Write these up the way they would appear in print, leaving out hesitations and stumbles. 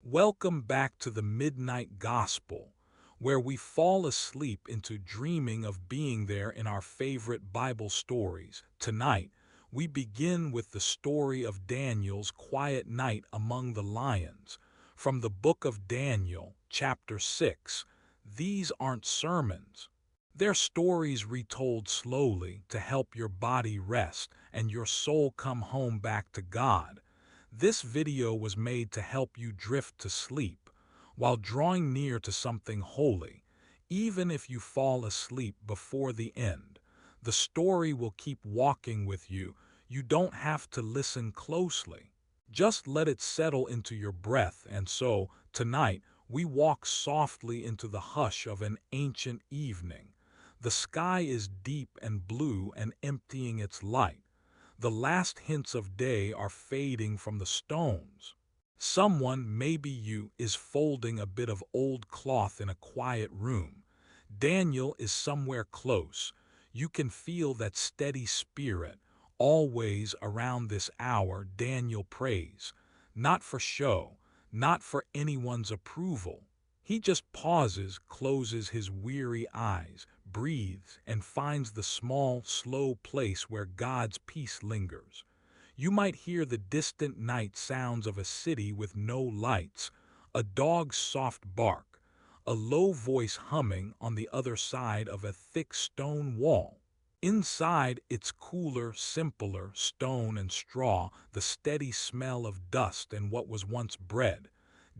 Welcome back to the Midnight Gospel, where we fall asleep into dreaming of being there in our favorite Bible stories. Tonight, we begin with the story of Daniel's quiet night among the lions. From the book of Daniel, chapter 6. These aren't sermons. They're stories retold slowly to help your body rest and your soul come home back to God. This video was made to help you drift to sleep while drawing near to something holy. Even if you fall asleep before the end, the story will keep walking with you. You don't have to listen closely. Just let it settle into your breath. And so, tonight, we walk softly into the hush of an ancient evening. The sky is deep and blue and emptying its light. The last hints of day are fading from the stones. Someone, maybe you, is folding a bit of old cloth in a quiet room. Daniel is somewhere close. You can feel that steady spirit. Always around this hour, Daniel prays. Not for show, not for anyone's approval. He just pauses, closes his weary eyes, breathes, and finds the small, slow place where God's peace lingers. You might hear the distant night sounds of a city with no lights, a dog's soft bark, a low voice humming on the other side of a thick stone wall. Inside, it's cooler, simpler, stone and straw, the steady smell of dust and what was once bread.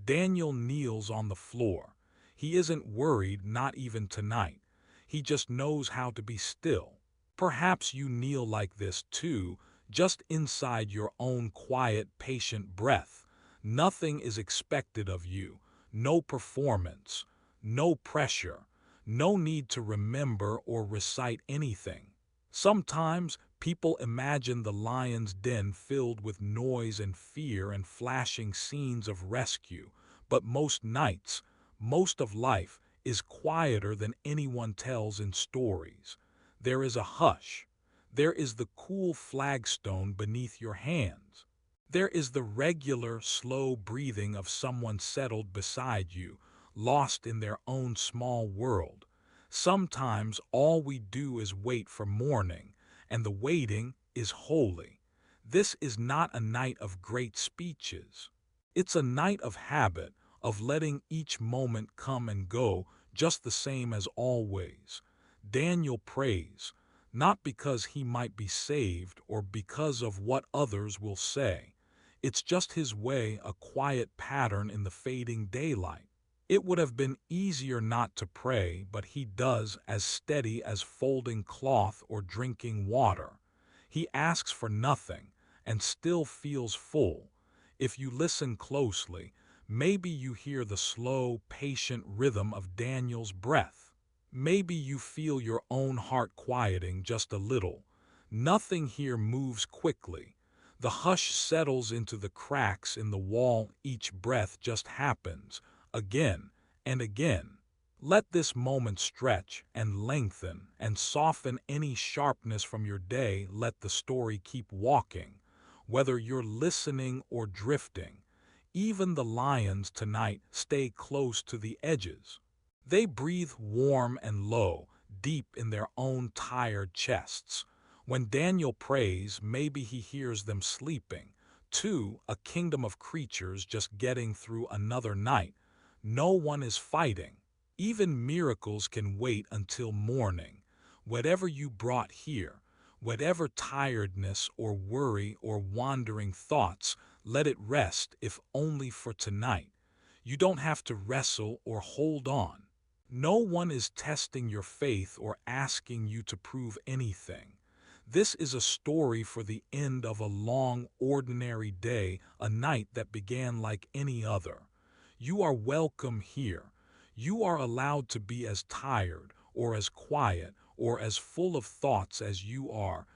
Daniel kneels on the floor. He isn't worried, not even tonight. He just knows how to be still. Perhaps you kneel like this too, just inside your own quiet, patient breath. Nothing is expected of you. No performance. No pressure. No need to remember or recite anything. Sometimes people imagine the lion's den filled with noise and fear and flashing scenes of rescue, but most nights, most of life, is quieter than anyone tells in stories. There is a hush. There is the cool flagstone beneath your hands. There is the regular, slow breathing of someone settled beside you, lost in their own small world. Sometimes all we do is wait for morning, and the waiting is holy. This is not a night of great speeches. It's a night of habit, of letting each moment come and go just the same as always. Daniel prays, not because he might be saved or because of what others will say. It's just his way, a quiet pattern in the fading daylight. It would have been easier not to pray, but he does, as steady as folding cloth or drinking water. He asks for nothing and still feels full. If you listen closely, maybe you hear the slow, patient rhythm of Daniel's breath. Maybe you feel your own heart quieting just a little. Nothing here moves quickly. The hush settles into the cracks in the wall. Each breath just happens, again and again. Let this moment stretch and lengthen and soften any sharpness from your day. Let the story keep walking, whether you're listening or drifting. Even the lions tonight stay close to the edges. They breathe warm and low, deep in their own tired chests. When Daniel prays, maybe he hears them sleeping. Too, a kingdom of creatures just getting through another night. No one is fighting. Even miracles can wait until morning. Whatever you brought here, whatever tiredness or worry or wandering thoughts, let it rest, if only for tonight. You don't have to wrestle or hold on. No one is testing your faith or asking you to prove anything. This is a story for the end of a long, ordinary day, a night that began like any other. You are welcome here. You are allowed to be as tired or as quiet or as full of thoughts as you are.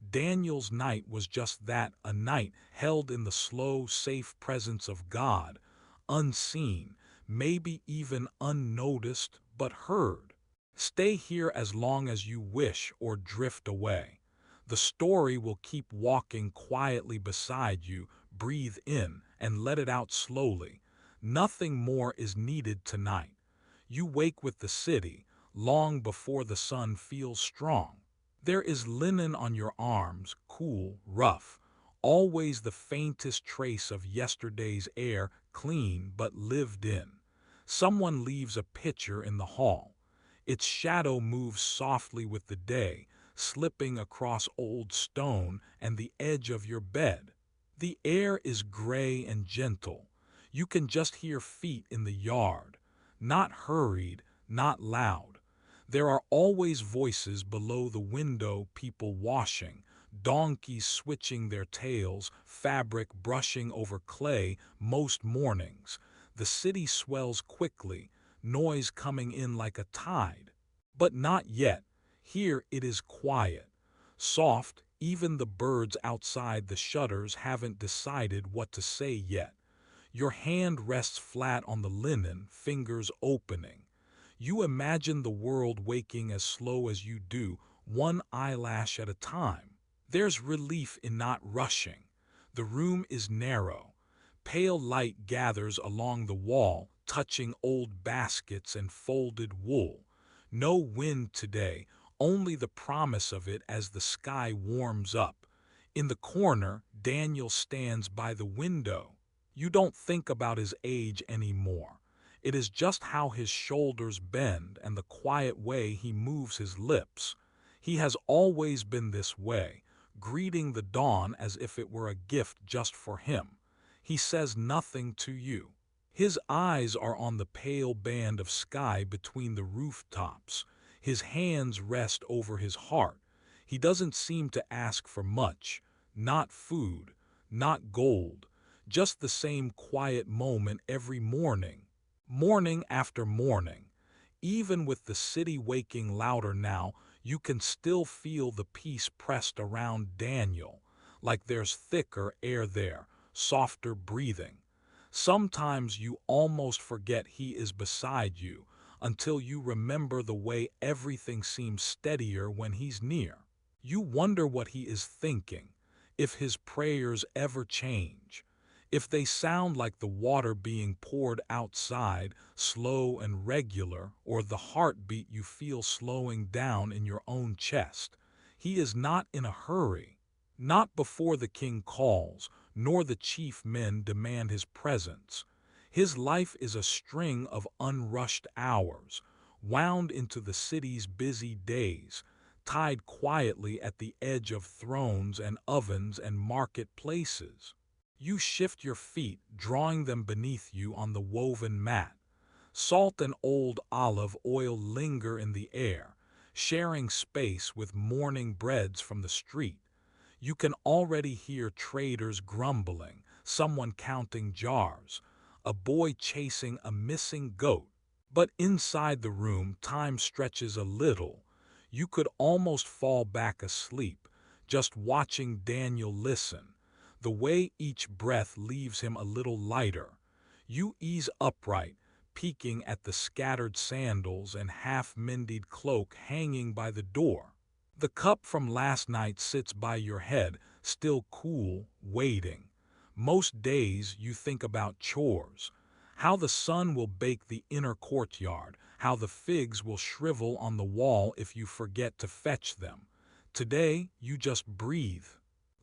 Daniel's night was just that, a night held in the slow, safe presence of God, unseen, maybe even unnoticed, but heard. Stay here as long as you wish or drift away. The story will keep walking quietly beside you. Breathe in and let it out slowly. Nothing more is needed tonight. You wake with the city, long before the sun feels strong. There is linen on your arms, cool, rough, always the faintest trace of yesterday's air, clean but lived in. Someone leaves a pitcher in the hall. Its shadow moves softly with the day, slipping across old stone and the edge of your bed. The air is gray and gentle. You can just hear feet in the yard, not hurried, not loud. There are always voices below the window, people washing, donkeys switching their tails, fabric brushing over clay most mornings. The city swells quickly, noise coming in like a tide. But not yet. Here it is quiet, soft, even the birds outside the shutters haven't decided what to say yet. Your hand rests flat on the linen, fingers opening. You imagine the world waking as slow as you do, one eyelash at a time. There's relief in not rushing. The room is narrow. Pale light gathers along the wall, touching old baskets and folded wool. No wind today, only the promise of it as the sky warms up. In the corner, Daniel stands by the window. You don't think about his age anymore. It is just how his shoulders bend and the quiet way he moves his lips. He has always been this way, greeting the dawn as if it were a gift just for him. He says nothing to you. His eyes are on the pale band of sky between the rooftops. His hands rest over his heart. He doesn't seem to ask for much, not food, not gold, just the same quiet moment every morning, morning after morning. Even with the city waking louder now, you can still feel the peace pressed around Daniel, like there's thicker air there, softer breathing. Sometimes you almost forget he is beside you until you remember the way everything seems steadier when he's near. You wonder what he is thinking, if his prayers ever change, if they sound like the water being poured outside, slow and regular, or the heartbeat you feel slowing down in your own chest. He is not in a hurry, not before the king calls, nor the chief men demand his presence. His life is a string of unrushed hours, wound into the city's busy days, tied quietly at the edge of thrones and ovens and marketplaces. You shift your feet, drawing them beneath you on the woven mat. Salt and old olive oil linger in the air, sharing space with morning breads from the street. You can already hear traders grumbling, someone counting jars, a boy chasing a missing goat. But inside the room, time stretches a little. You could almost fall back asleep, just watching Daniel listen, the way each breath leaves him a little lighter. You ease upright, peeking at the scattered sandals and half-mended cloak hanging by the door. The cup from last night sits by your head, still cool, waiting. Most days you think about chores, how the sun will bake the inner courtyard, how the figs will shrivel on the wall if you forget to fetch them. Today you just breathe.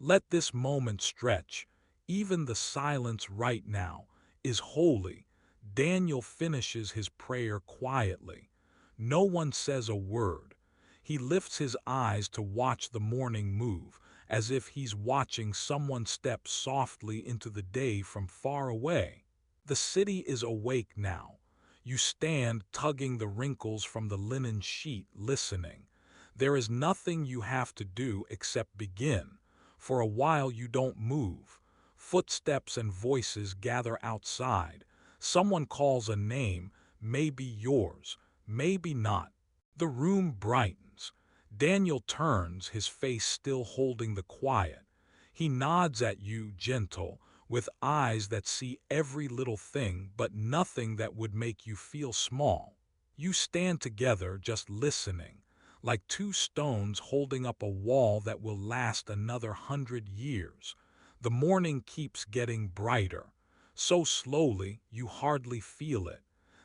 Let this moment stretch. Even the silence right now is holy. Daniel finishes his prayer quietly. No one says a word. He lifts his eyes to watch the morning move, as if he's watching someone step softly into the day from far away. The city is awake now. You stand tugging the wrinkles from the linen sheet, listening. There is nothing you have to do except begin. For a while you don't move. Footsteps and voices gather outside. Someone calls a name, maybe yours, maybe not. The room brightens. Daniel turns, his face still holding the quiet. He nods at you, gentle, with eyes that see every little thing but nothing that would make you feel small. You stand together just listening, like two stones holding up a wall that will last another 100 years. The morning keeps getting brighter. So slowly you hardly feel it.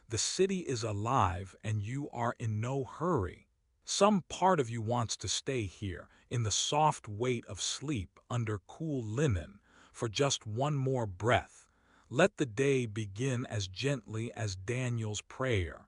The city is alive and you are in no hurry. Some part of you wants to stay here, in the soft weight of sleep under cool linen, for just one more breath. Let the day begin as gently as Daniel's prayer.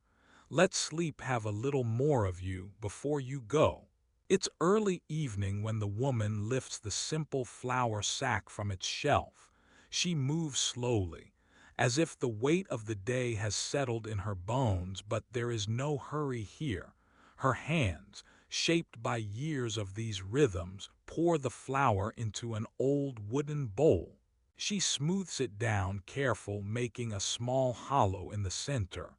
Let sleep have a little more of you before you go. It's early evening when the woman lifts the simple flour sack from its shelf. She moves slowly, as if the weight of the day has settled in her bones, but there is no hurry here. Her hands, shaped by years of these rhythms, pour the flour into an old wooden bowl. She smooths it down careful, making a small hollow in the center.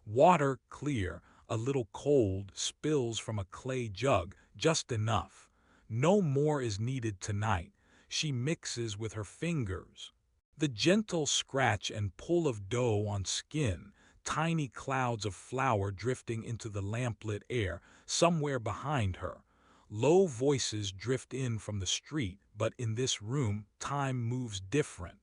Water, clear, a little cold, spills from a clay jug, just enough. No more is needed tonight. She mixes with her fingers. The gentle scratch and pull of dough on skin, tiny clouds of flour drifting into the lamplit air somewhere behind her. Low voices drift in from the street, but in this room time moves different.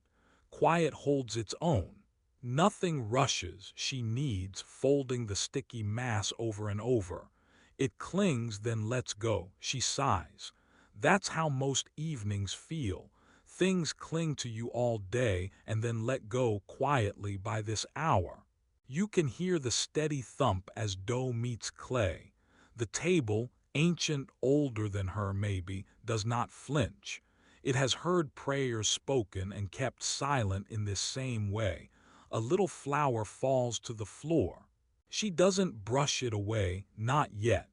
Quiet holds its own. Nothing rushes, she kneads, folding the sticky mass over and over. It clings, then lets go, she sighs. That's how most evenings feel. Things cling to you all day and then let go quietly by this hour. You can hear the steady thump as dough meets clay. The table, ancient, older than her maybe, does not flinch. It has heard prayers spoken and kept silent in this same way. A little flour falls to the floor. She doesn't brush it away, not yet.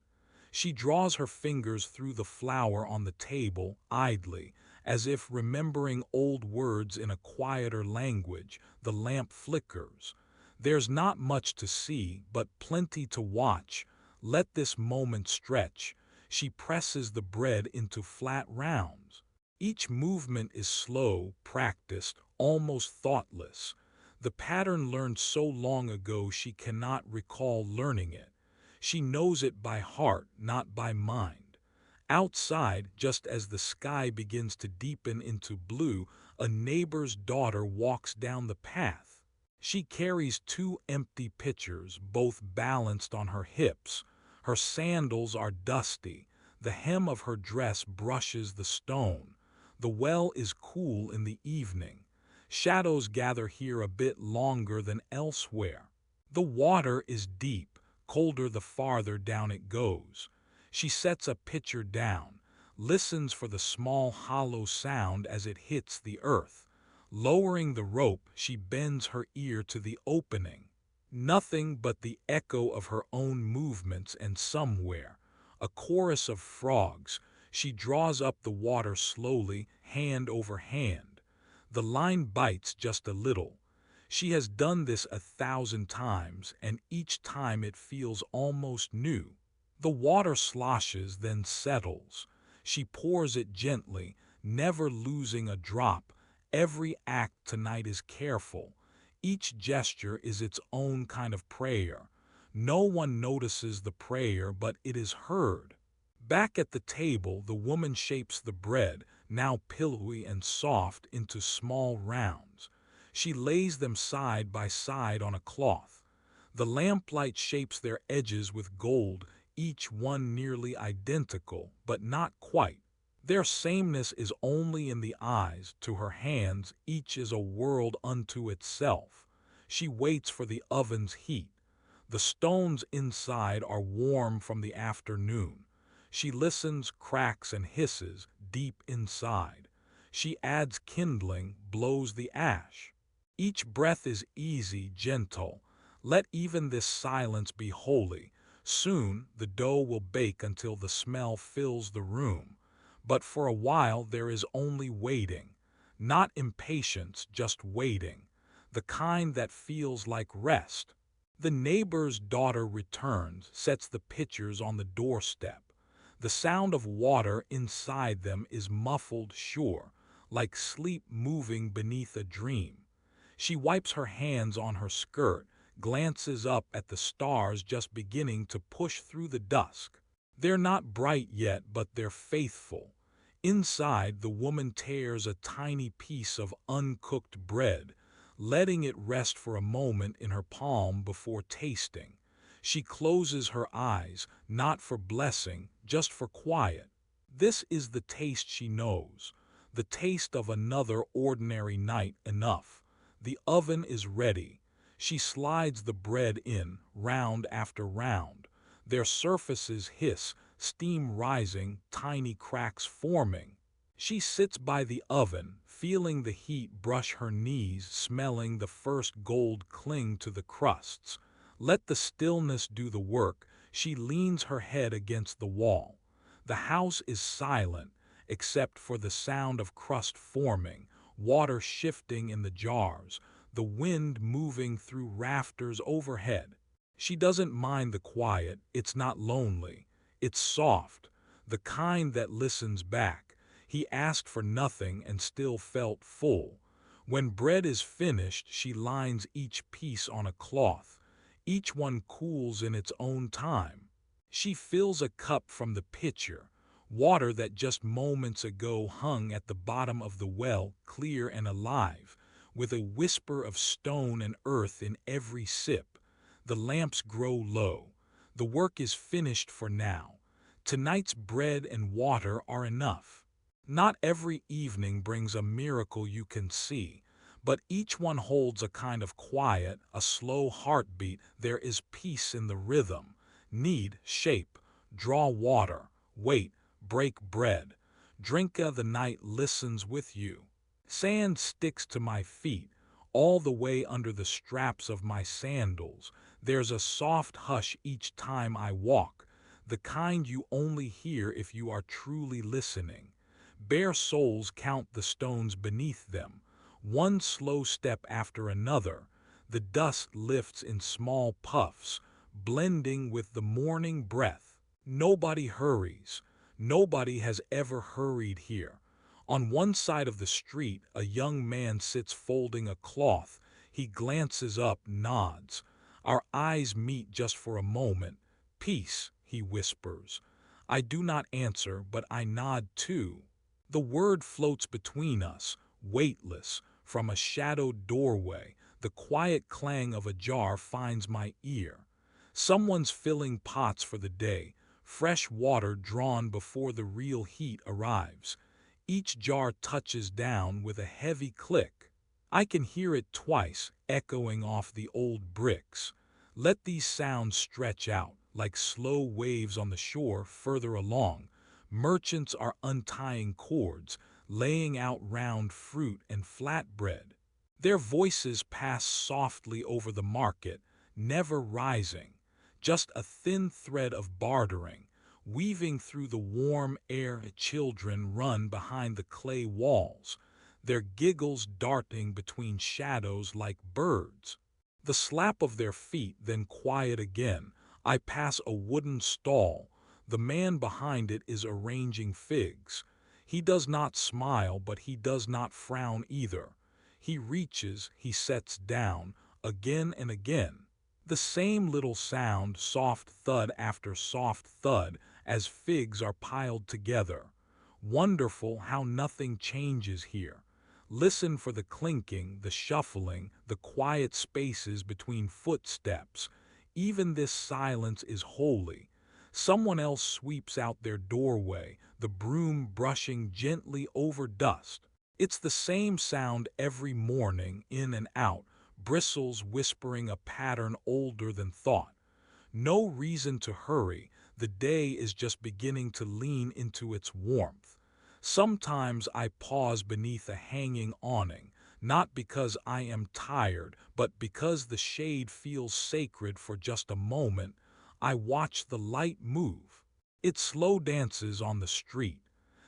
She draws her fingers through the flour on the table, idly, as if remembering old words in a quieter language. The lamp flickers. There's not much to see, but plenty to watch. Let this moment stretch. She presses the bread into flat rounds. Each movement is slow, practiced, almost thoughtless. The pattern learned so long ago she cannot recall learning it. She knows it by heart, not by mind. Outside, just as the sky begins to deepen into blue, a neighbor's daughter walks down the path. She carries two empty pitchers, both balanced on her hips. Her sandals are dusty. The hem of her dress brushes the stone. The well is cool in the evening. Shadows gather here a bit longer than elsewhere. The water is deep, colder the farther down it goes. She sets a pitcher down, listens for the small hollow sound as it hits the earth. Lowering the rope, she bends her ear to the opening. Nothing but the echo of her own movements, and somewhere, a chorus of frogs. She draws up the water slowly, hand over hand. The line bites just a little. She has done this 1,000 times, and each time it feels almost new. The water sloshes, then settles. She pours it gently, never losing a drop. Every act tonight is careful. Each gesture is its own kind of prayer. No one notices the prayer, but it is heard. Back at the table, the woman shapes the bread, now pillowy and soft, into small rounds. She lays them side by side on a cloth. The lamplight shapes their edges with gold, each one nearly identical, but not quite. Their sameness is only in the eyes. To her hands, each is a world unto itself. She waits for the oven's heat. The stones inside are warm from the afternoon. She listens, cracks and hisses, deep inside. She adds kindling, blows the ash. Each breath is easy, gentle. Let even this silence be holy. Soon the dough will bake until the smell fills the room. But for a while there is only waiting. Not impatience, just waiting. The kind that feels like rest. The neighbor's daughter returns, sets the pitchers on the doorstep. The sound of water inside them is muffled, sure, like sleep moving beneath a dream. She wipes her hands on her skirt, glances up at the stars just beginning to push through the dusk. They're not bright yet, but they're faithful. Inside, the woman tears a tiny piece of uncooked bread. letting it rest for a moment in her palm before tasting. She closes her eyes, not for blessing, just for quiet. This is the taste she knows, the taste of another ordinary night enough. The oven is ready. She slides the bread in, round after round. Their surfaces hiss, steam rising, tiny cracks forming. She sits by the oven, feeling the heat brush her knees, smelling the first gold cling to the crusts. Let the stillness do the work. She leans her head against the wall. The house is silent, except for the sound of crust forming, water shifting in the jars, the wind moving through rafters overhead. She doesn't mind the quiet, it's not lonely. It's soft, the kind that listens back. He asked for nothing and still felt full. When bread is finished, she lines each piece on a cloth. Each one cools in its own time. She fills a cup from the pitcher, water that just moments ago hung at the bottom of the well, clear and alive, with a whisper of stone and earth in every sip. The lamps grow low. The work is finished for now. Tonight's bread and water are enough. Not every evening brings a miracle you can see, but each one holds a kind of quiet, a slow heartbeat. There is peace in the rhythm. Knead, shape, draw water, wait, break bread. Drinka the night listens with you. Sand sticks to my feet, all the way under the straps of my sandals. There's a soft hush each time I walk, the kind you only hear if you are truly listening. Bare souls count the stones beneath them, one slow step after another. The dust lifts in small puffs, blending with the morning breath. Nobody hurries. Nobody has ever hurried here. On one side of the street, a young man sits folding a cloth. He glances up, nods. Our eyes meet just for a moment. Peace, he whispers. I do not answer, but I nod too. The word floats between us, weightless, from a shadowed doorway. The quiet clang of a jar finds my ear. Someone's filling pots for the day, fresh water drawn before the real heat arrives. Each jar touches down with a heavy click. I can hear it twice, echoing off the old bricks. Let these sounds stretch out, like slow waves on the shore further along. Merchants are untying cords, laying out round fruit and flatbread. Their voices pass softly over the market, never rising, just a thin thread of bartering, weaving through the warm air. Children run behind the clay walls, their giggles darting between shadows like birds. The slap of their feet, then quiet again. I pass a wooden stall. The man behind it is arranging figs. He does not smile, but he does not frown either. He reaches, he sets down, again and again. The same little sound, soft thud after soft thud, as figs are piled together. Wonderful how nothing changes here. Listen for the clinking, the shuffling, the quiet spaces between footsteps. Even this silence is holy. Someone else sweeps out their doorway, the broom brushing gently over dust. It's the same sound every morning, in and out, bristles whispering a pattern older than thought. No reason to hurry, the day is just beginning to lean into its warmth. Sometimes I pause beneath a hanging awning, not because I am tired, but because the shade feels sacred for just a moment. I watch the light move. It slow dances on the street.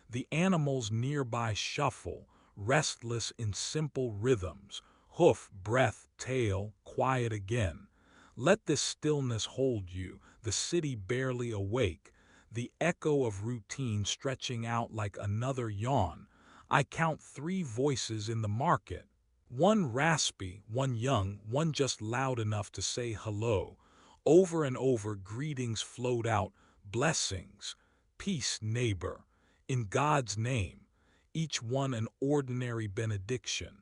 The animals nearby shuffle, restless in simple rhythms, hoof, breath, tail, quiet again. Let this stillness hold you, the city barely awake, the echo of routine stretching out like another yawn. I count 3 voices in the market. One raspy, one young, one just loud enough to say hello. Over and over greetings float out, blessings, peace, neighbor, in God's name, each one an ordinary benediction.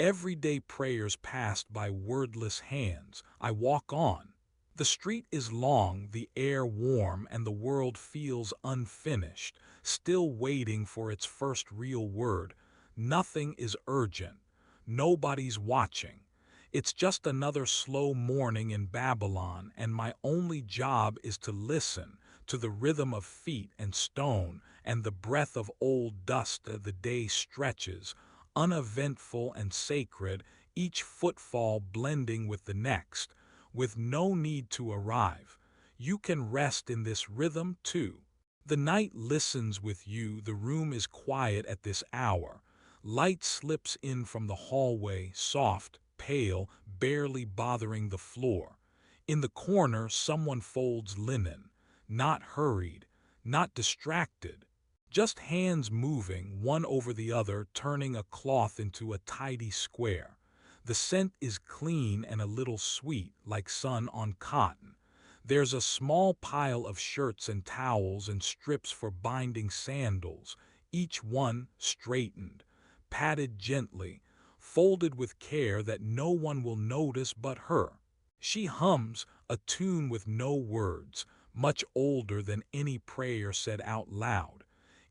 Everyday prayers passed by wordless hands. I walk on. The street is long, the air warm, and the world feels unfinished, still waiting for its first real word. Nothing is urgent. Nobody's watching. It's just another slow morning in Babylon, and my only job is to listen to the rhythm of feet and stone and the breath of old dust as the day stretches, uneventful and sacred, each footfall blending with the next, with no need to arrive. You can rest in this rhythm too. The night listens with you, the room is quiet at this hour. Light slips in from the hallway, soft, pale, barely bothering the floor. In the corner, someone folds linen, not hurried, not distracted, just hands moving, one over the other, turning a cloth into a tidy square. The scent is clean and a little sweet, like sun on cotton. There's a small pile of shirts and towels and strips for binding sandals, each one straightened, patted gently, folded with care that no one will notice but her. She hums a tune with no words, much older than any prayer said out loud.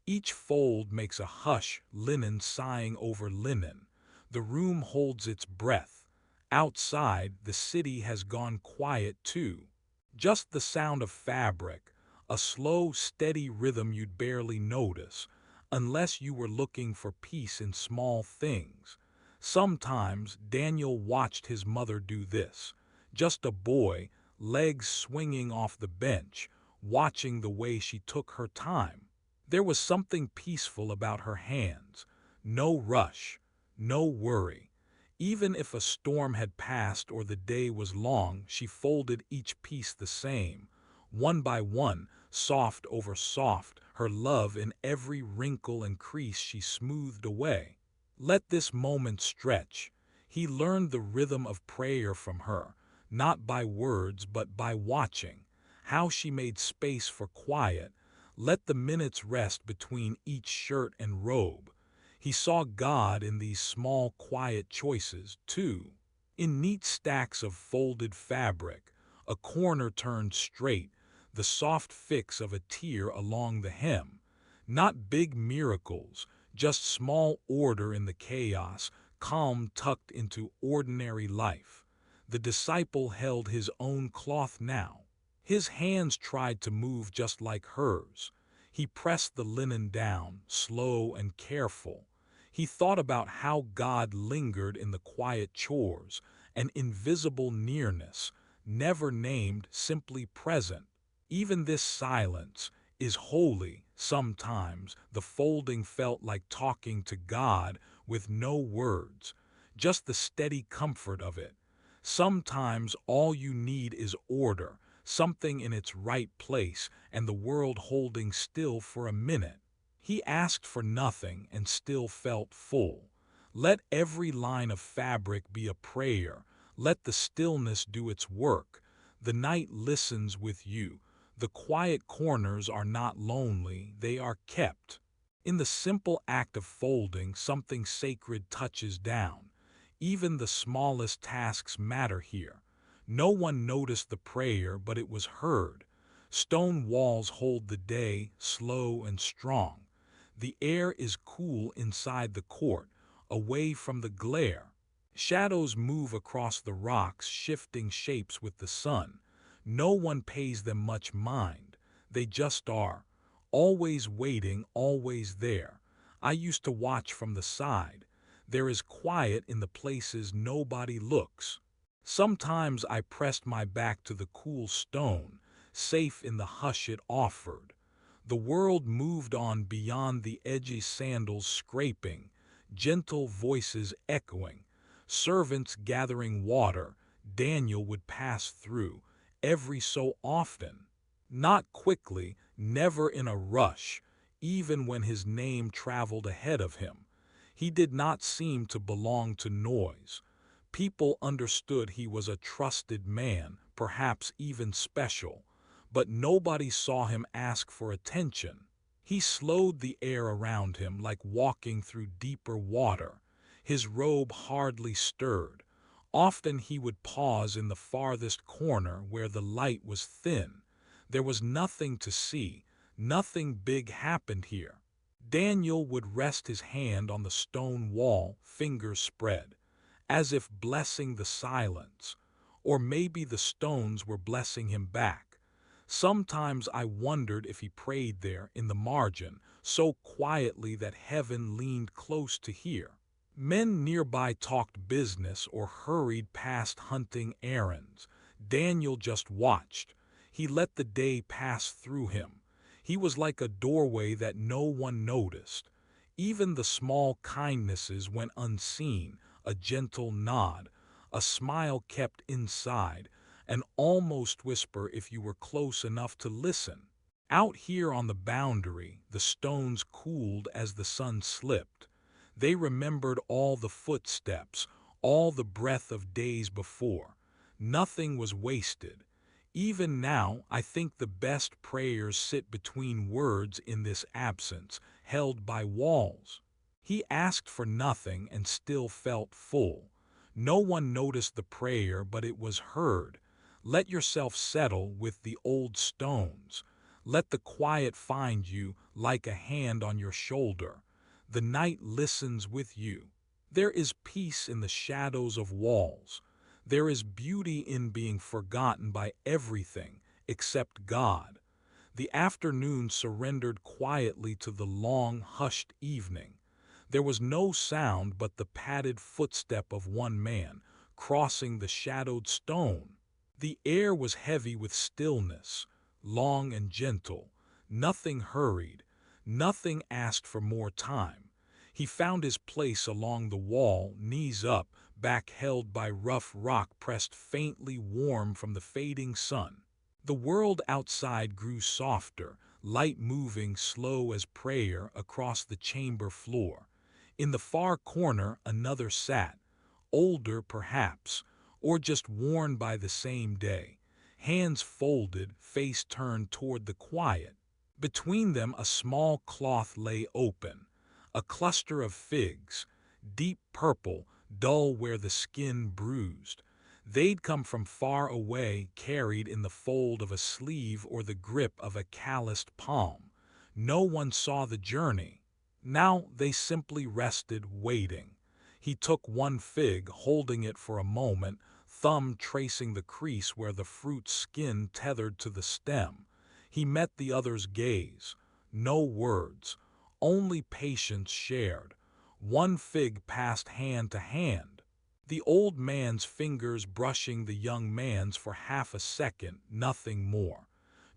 Each fold makes a hush, linen sighing over linen. The room holds its breath. Outside, the city has gone quiet too. Just the sound of fabric, a slow, steady rhythm you'd barely notice, unless you were looking for peace in small things. Sometimes Daniel watched his mother do this, just a boy, legs swinging off the bench, watching the way she took her time. There was something peaceful about her hands, no rush, no worry. Even if a storm had passed or the day was long, she folded each piece the same, one by one, soft over soft, her love in every wrinkle and crease she smoothed away. Let this moment stretch. He learned the rhythm of prayer from her, not by words but by watching, how she made space for quiet. Let the minutes rest between each shirt and robe. He saw God in these small, quiet choices, too. In neat stacks of folded fabric, a corner turned straight, the soft fix of a tear along the hem. Not big miracles, just small order in the chaos, calm tucked into ordinary life. The disciple held his own cloth now. His hands tried to move just like hers. He pressed the linen down, slow and careful. He thought about how God lingered in the quiet chores, an invisible nearness, never named, simply present. Even this silence is holy. Sometimes the folding felt like talking to God with no words, just the steady comfort of it. Sometimes all you need is order, something in its right place, and the world holding still for a minute. He asked for nothing and still felt full. Let every line of fabric be a prayer. Let the stillness do its work. The night listens with you. The quiet corners are not lonely, they are kept. In the simple act of folding, something sacred touches down. Even the smallest tasks matter here. No one noticed the prayer, but it was heard. Stone walls hold the day, slow and strong. The air is cool inside the court, away from the glare. Shadows move across the rocks, shifting shapes with the sun. No one pays them much mind. They just are. Always waiting, always there. I used to watch from the side. There is quiet in the places nobody looks. Sometimes I pressed my back to the cool stone, safe in the hush it offered. The world moved on beyond the edgy sandals scraping, gentle voices echoing, servants gathering water. Daniel would pass through, every so often. Not quickly, never in a rush, even when his name traveled ahead of him. He did not seem to belong to noise. People understood he was a trusted man, perhaps even special, but nobody saw him ask for attention. He slowed the air around him like walking through deeper water. His robe hardly stirred. Often he would pause in the farthest corner where the light was thin. There was nothing to see. Nothing big happened here. Daniel would rest his hand on the stone wall, fingers spread, as if blessing the silence. Or maybe the stones were blessing him back. Sometimes I wondered if he prayed there in the margin, so quietly that heaven leaned close to hear. Men nearby talked business or hurried past hunting errands. Daniel just watched. He let the day pass through him. He was like a doorway that no one noticed. Even the small kindnesses went unseen, a gentle nod, a smile kept inside, an almost whisper if you were close enough to listen. Out here on the boundary, the stones cooled as the sun slipped. They remembered all the footsteps, all the breath of days before. Nothing was wasted. Even now, I think the best prayers sit between words in this absence, held by walls. He asked for nothing and still felt full. No one noticed the prayer, but it was heard. Let yourself settle with the old stones. Let the quiet find you like a hand on your shoulder. The night listens with you. There is peace in the shadows of walls. There is beauty in being forgotten by everything except God. The afternoon surrendered quietly to the long, hushed evening. There was no sound but the padded footstep of one man crossing the shadowed stone. The air was heavy with stillness, long and gentle. Nothing hurried, nothing asked for more time. He found his place along the wall, knees up, back held by rough rock pressed faintly warm from the fading sun. The world outside grew softer, light moving slow as prayer across the chamber floor. In the far corner another sat, older perhaps, or just worn by the same day, hands folded, face turned toward the quiet. Between them a small cloth lay open, a cluster of figs, deep purple, dull where the skin bruised. They'd come from far away, carried in the fold of a sleeve or the grip of a calloused palm. No one saw the journey. Now they simply rested, waiting. He took one fig, holding it for a moment, thumb tracing the crease where the fruit's skin tethered to the stem. He met the other's gaze. No words, only patience shared. One fig passed hand to hand, the old man's fingers brushing the young man's for half a second, nothing more.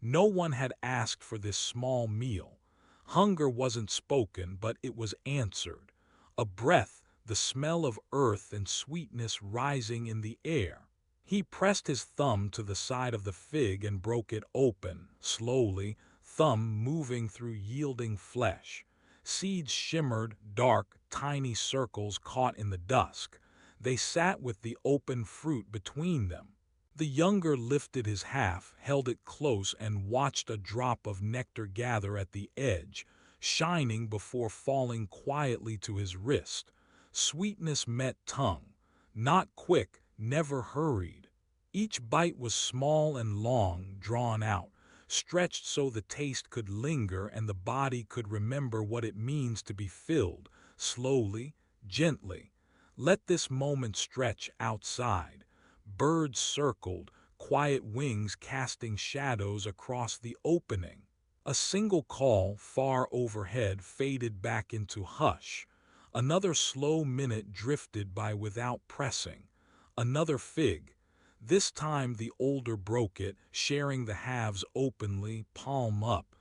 No one had asked for this small meal. Hunger wasn't spoken, but it was answered. A breath, the smell of earth and sweetness rising in the air. He pressed his thumb to the side of the fig and broke it open, slowly, thumb moving through yielding flesh. Seeds shimmered, dark, tiny circles caught in the dusk. They sat with the open fruit between them. The younger lifted his half, held it close, and watched a drop of nectar gather at the edge, shining before falling quietly to his wrist. Sweetness met tongue, not quick, never hurried. Each bite was small and long, drawn out, stretched so the taste could linger and the body could remember what it means to be filled, slowly, gently. Let this moment stretch outside. Birds circled, quiet wings casting shadows across the opening. A single call far overhead faded back into hush. Another slow minute drifted by without pressing. Another fig. This time the older broke it, sharing the halves openly, palm up.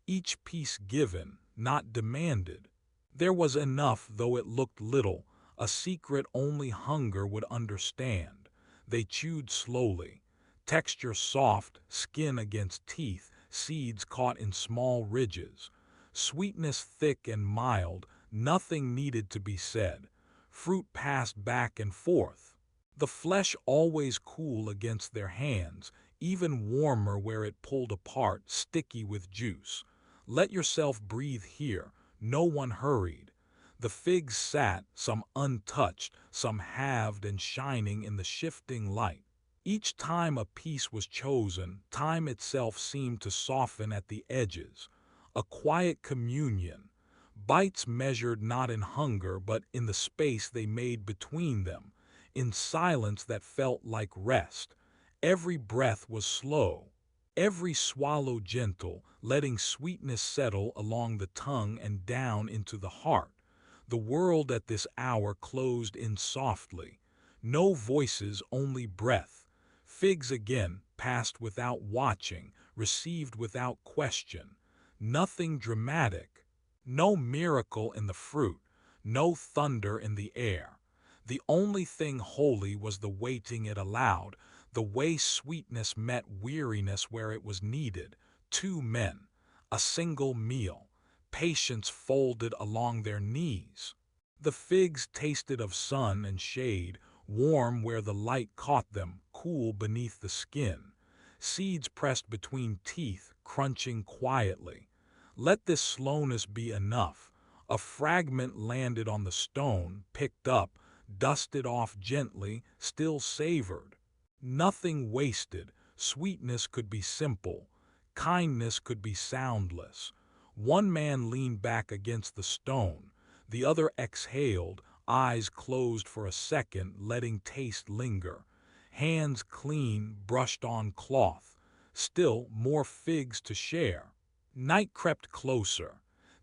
Each piece given, not demanded. There was enough, though it looked little, a secret only hunger would understand. They chewed slowly. Texture soft, skin against teeth, seeds caught in small ridges. Sweetness thick and mild, nothing needed to be said. Fruit passed back and forth. The flesh always cool against their hands, even warmer where it pulled apart, sticky with juice. Let yourself breathe here. No one hurried. The figs sat, some untouched, some halved and shining in the shifting light. Each time a piece was chosen, time itself seemed to soften at the edges. A quiet communion. Bites measured not in hunger but in the space they made between them, in silence that felt like rest. Every breath was slow, every swallow gentle, letting sweetness settle along the tongue and down into the heart. The world at this hour closed in softly. No voices, only breath. Figs again, passed without watching, received without question. Nothing dramatic, no miracle in the fruit, no thunder in the air. The only thing holy was the waiting it allowed, the way sweetness met weariness where it was needed. Two men, a single meal, patience folded along their knees. The figs tasted of sun and shade, warm where the light caught them, cool beneath the skin. Seeds pressed between teeth, crunching quietly. Let this slowness be enough. A fragment landed on the stone, picked up, dusted off gently, still savored. Nothing wasted. Sweetness could be simple. Kindness could be soundless. One man leaned back against the stone. The other exhaled, eyes closed for a second, letting taste linger. Hands clean, brushed on cloth. Still more figs to share. Night crept closer.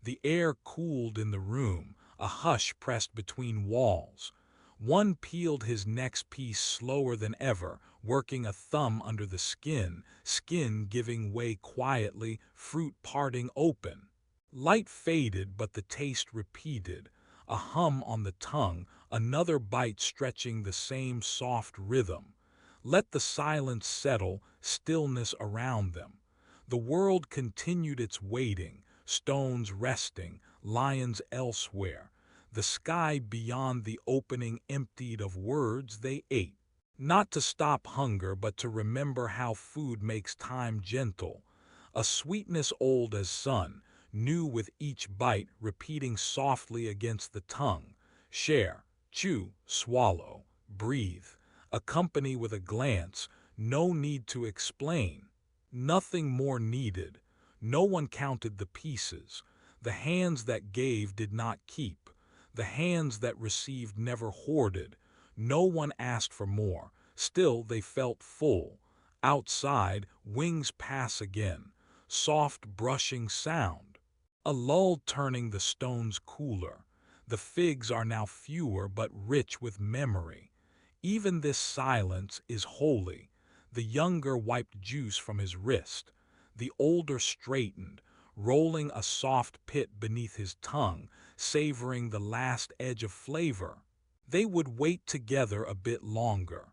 The air cooled in the room, a hush pressed between walls. One peeled his next piece slower than ever, working a thumb under the skin, skin giving way quietly, fruit parting open. Light faded, but the taste repeated. A hum on the tongue, another bite stretching the same soft rhythm. Let the silence settle, stillness around them. The world continued its waiting, stones resting, lions elsewhere. The sky beyond the opening emptied of words they ate. Not to stop hunger, but to remember how food makes time gentle. A sweetness old as sun, new with each bite, repeating softly against the tongue. Share, chew, swallow, breathe. Accompany with a glance, no need to explain. Nothing more needed. No one counted the pieces. The hands that gave did not keep. The hands that received never hoarded. No one asked for more. Still they felt full. Outside, wings pass again. Soft brushing sound. A lull turning the stones cooler. The figs are now fewer but rich with memory. Even this silence is holy. The younger wiped juice from his wrist. The older straightened, rolling a soft pit beneath his tongue, savoring the last edge of flavor. They would wait together a bit longer.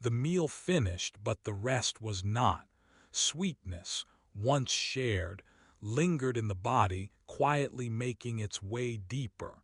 The meal finished, but the rest was not. Sweetness, once shared, lingered in the body, quietly making its way deeper.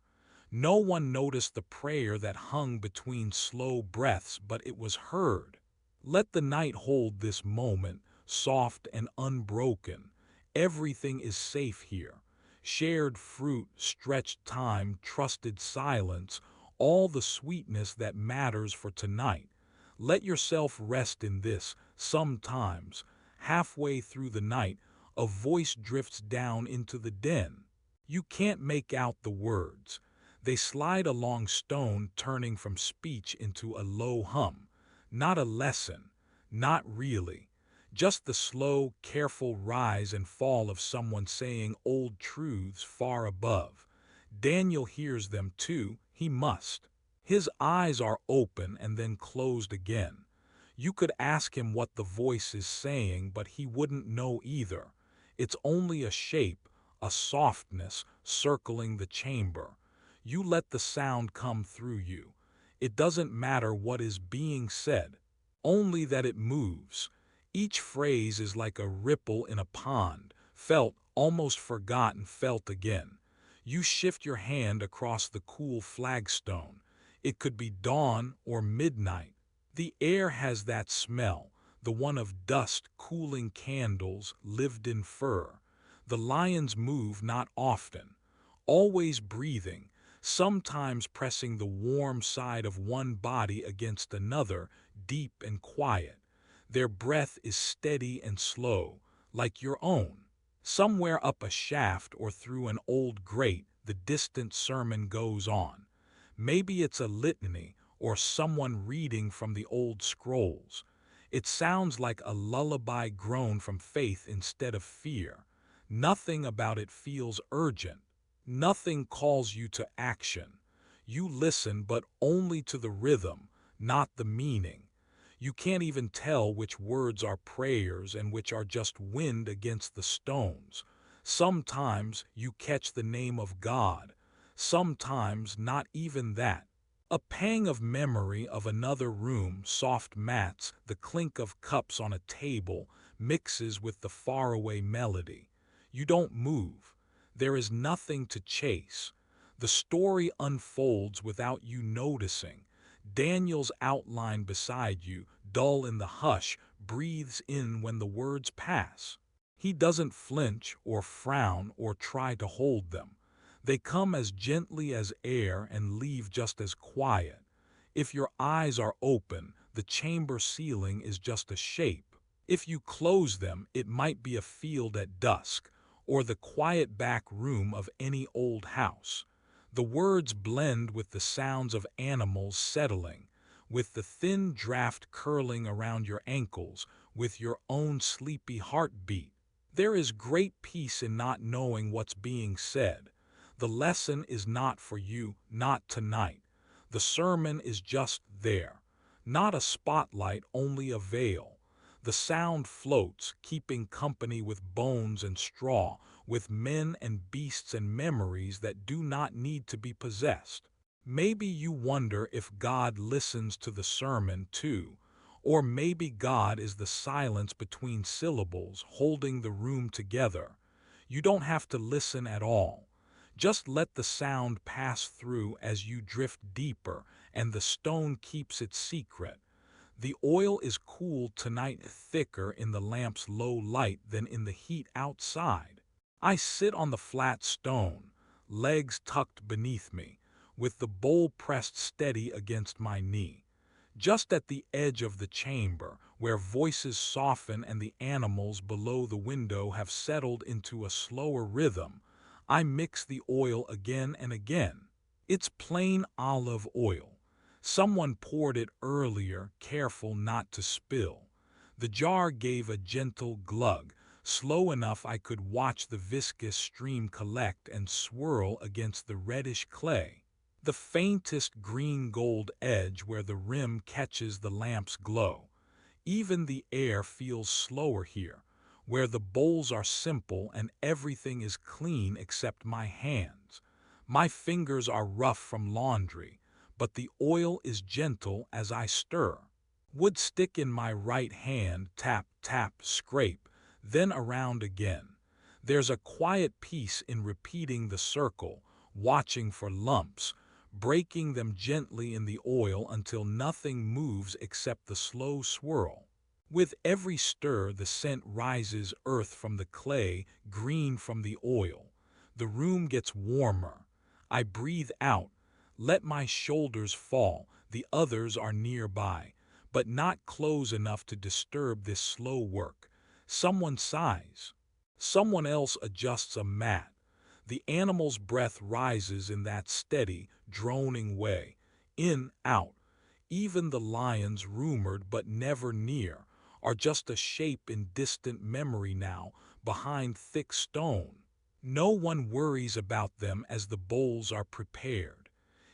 No one noticed the prayer that hung between slow breaths, but it was heard. Let the night hold this moment, soft and unbroken. Everything is safe here. Shared fruit, stretched time, trusted silence, all the sweetness that matters for tonight. Let yourself rest in this. Sometimes, halfway through the night, a voice drifts down into the den. You can't make out the words. They slide along stone, turning from speech into a low hum. Not a lesson, not really. Just the slow, careful rise and fall of someone saying old truths far above. Daniel hears them too, he must. His eyes are open and then closed again. You could ask him what the voice is saying, but he wouldn't know either. It's only a shape, a softness, circling the chamber. You let the sound come through you. It doesn't matter what is being said, only that it moves. Each phrase is like a ripple in a pond, felt, almost forgotten, felt again. You shift your hand across the cool flagstone. It could be dawn or midnight. The air has that smell, the one of dust, cooling candles, lived-in fur. The lions move not often, always breathing, sometimes pressing the warm side of one body against another, deep and quiet. Their breath is steady and slow, like your own. Somewhere up a shaft or through an old grate, the distant sermon goes on. Maybe it's a litany or someone reading from the old scrolls. It sounds like a lullaby grown from faith instead of fear. Nothing about it feels urgent. Nothing calls you to action. You listen, but only to the rhythm, not the meaning. You can't even tell which words are prayers and which are just wind against the stones. Sometimes you catch the name of God, sometimes not even that. A pang of memory of another room, soft mats, the clink of cups on a table, mixes with the faraway melody. You don't move. There is nothing to chase. The story unfolds without you noticing. Daniel's outline beside you, dull in the hush, breathes in when the words pass. He doesn't flinch or frown or try to hold them. They come as gently as air and leave just as quiet. If your eyes are open, the chamber ceiling is just a shape. If you close them, it might be a field at dusk, or the quiet back room of any old house. The words blend with the sounds of animals settling, with the thin draft curling around your ankles, with your own sleepy heartbeat. There is great peace in not knowing what's being said. The lesson is not for you, not tonight. The sermon is just there. Not a spotlight, only a veil. The sound floats, keeping company with bones and straw, with men and beasts and memories that do not need to be possessed. Maybe you wonder if God listens to the sermon too, or maybe God is the silence between syllables holding the room together. You don't have to listen at all. Just let the sound pass through as you drift deeper, and the stone keeps its secret. The oil is cool tonight, thicker in the lamp's low light than in the heat outside. I sit on the flat stone, legs tucked beneath me, with the bowl pressed steady against my knee. Just at the edge of the chamber, where voices soften and the animals below the window have settled into a slower rhythm, I mix the oil again and again. It's plain olive oil. Someone poured it earlier, careful not to spill. The jar gave a gentle glug, slow enough I could watch the viscous stream collect and swirl against the reddish clay. The faintest green-gold edge where the rim catches the lamp's glow. Even the air feels slower here, where the bowls are simple and everything is clean except my hands. My fingers are rough from laundry, but the oil is gentle as I stir. Wood stick in my right hand, tap, tap, scrape, then around again. There's a quiet peace in repeating the circle, watching for lumps, breaking them gently in the oil until nothing moves except the slow swirl. With every stir, the scent rises, earth from the clay, green from the oil. The room gets warmer. I breathe out, let my shoulders fall, the others are nearby, but not close enough to disturb this slow work. Someone sighs. Someone else adjusts a mat. The animal's breath rises in that steady, droning way. In, out. Even the lions, rumored but never near, are just a shape in distant memory now, behind thick stone. No one worries about them as the bowls are prepared.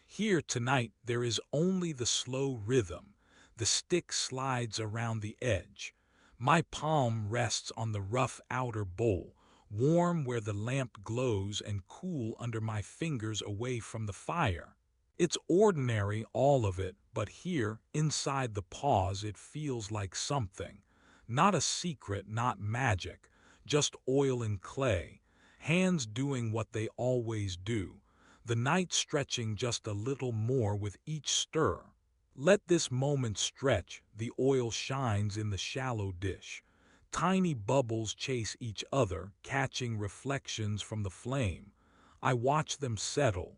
Here tonight there is only the slow rhythm. The stick slides around the edge. My palm rests on the rough outer bowl, warm where the lamp glows and cool under my fingers away from the fire. It's ordinary, all of it, but here, inside the pause, it feels like something. Not a secret, not magic, just oil and clay, hands doing what they always do, the night stretching just a little more with each stir. Let this moment stretch, the oil shines in the shallow dish. Tiny bubbles chase each other, catching reflections from the flame. I watch them settle,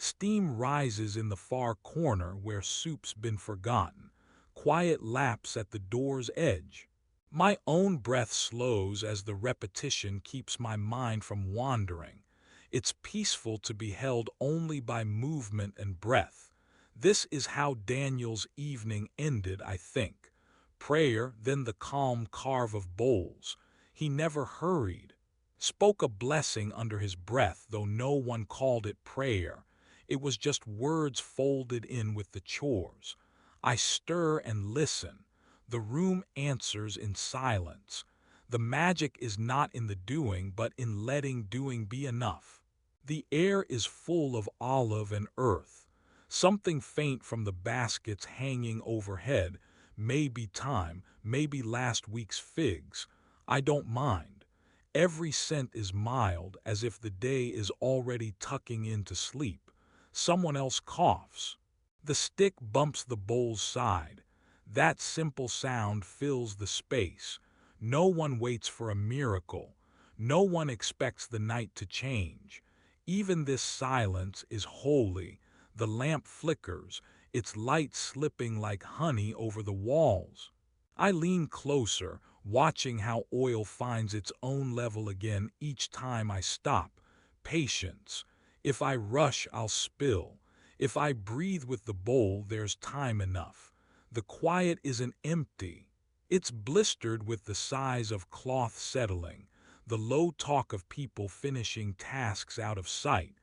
Steam rises in the far corner where soup's been forgotten. Quiet laps at the door's edge. My own breath slows as the repetition keeps my mind from wandering. It's peaceful to be held only by movement and breath. This is how Daniel's evening ended, I think. Prayer, then the calm carve of bowls. He never hurried. Spoke a blessing under his breath, though no one called it prayer. It was just words folded in with the chores. I stir and listen. The room answers in silence. The magic is not in the doing, but in letting doing be enough. The air is full of olive and earth. Something faint from the baskets hanging overhead. Maybe thyme, maybe last week's figs. I don't mind. Every scent is mild, as if the day is already tucking in to sleep. Someone else coughs. The stick bumps the bowl's side. That simple sound fills the space. No one waits for a miracle. No one expects the night to change. Even this silence is holy. The lamp flickers, its light slipping like honey over the walls. I lean closer, watching how oil finds its own level again each time I stop. Patience. If I rush, I'll spill. If I breathe with the bowl, there's time enough. The quiet isn't empty. It's blistered with the sighs of cloth settling, the low talk of people finishing tasks out of sight.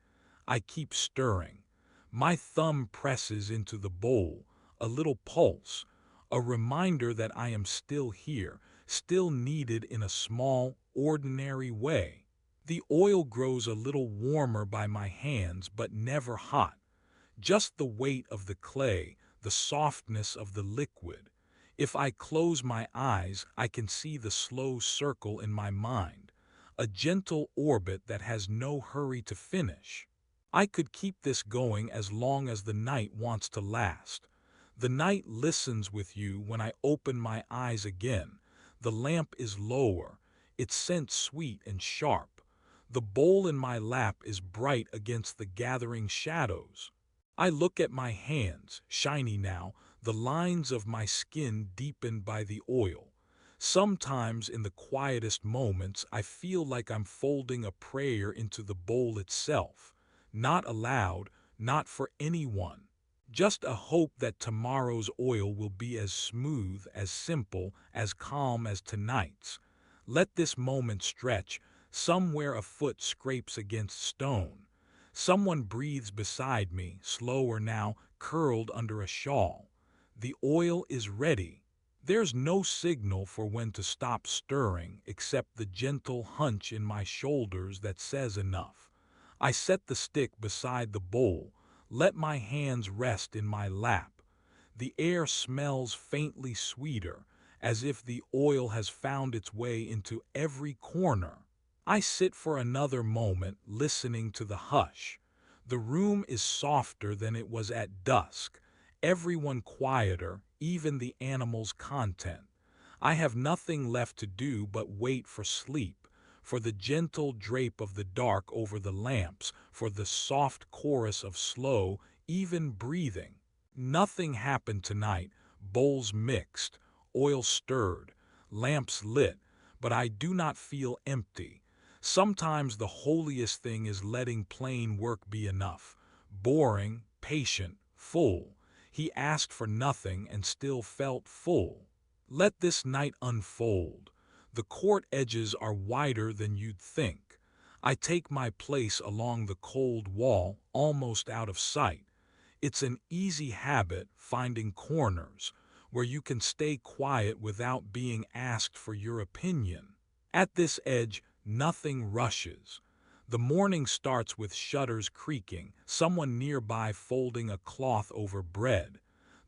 I keep stirring. My thumb presses into the bowl, a little pulse, a reminder that I am still here, still needed in a small, ordinary way. The oil grows a little warmer by my hands, but never hot. Just the weight of the clay, the softness of the liquid. If I close my eyes, I can see the slow circle in my mind, a gentle orbit that has no hurry to finish. I could keep this going as long as the night wants to last. The night listens with you when I open my eyes again. The lamp is lower, its scent sweet and sharp. The bowl in my lap is bright against the gathering shadows. I look at my hands, shiny now, the lines of my skin deepened by the oil. Sometimes in the quietest moments I feel like I'm folding a prayer into the bowl itself. Not aloud, not for anyone. Just a hope that tomorrow's oil will be as smooth, as simple, as calm as tonight's. Let this moment stretch. Somewhere a foot scrapes against stone. Someone breathes beside me, slower now, curled under a shawl. The oil is ready. There's no signal for when to stop stirring except the gentle hunch in my shoulders that says enough. I set the stick beside the bowl, let my hands rest in my lap. The air smells faintly sweeter, as if the oil has found its way into every corner. I sit for another moment, listening to the hush. The room is softer than it was at dusk, everyone quieter, even the animals content. I have nothing left to do but wait for sleep, for the gentle drape of the dark over the lamps, for the soft chorus of slow, even breathing. Nothing happened tonight, bowls mixed, oil stirred, lamps lit, but I do not feel empty. Sometimes the holiest thing is letting plain work be enough. Boring, patient, full. He asked for nothing and still felt full. Let this night unfold. The court edges are wider than you'd think. I take my place along the cold wall, almost out of sight. It's an easy habit, finding corners, where you can stay quiet without being asked for your opinion. At this edge, nothing rushes. The morning starts with shutters creaking, someone nearby folding a cloth over bread.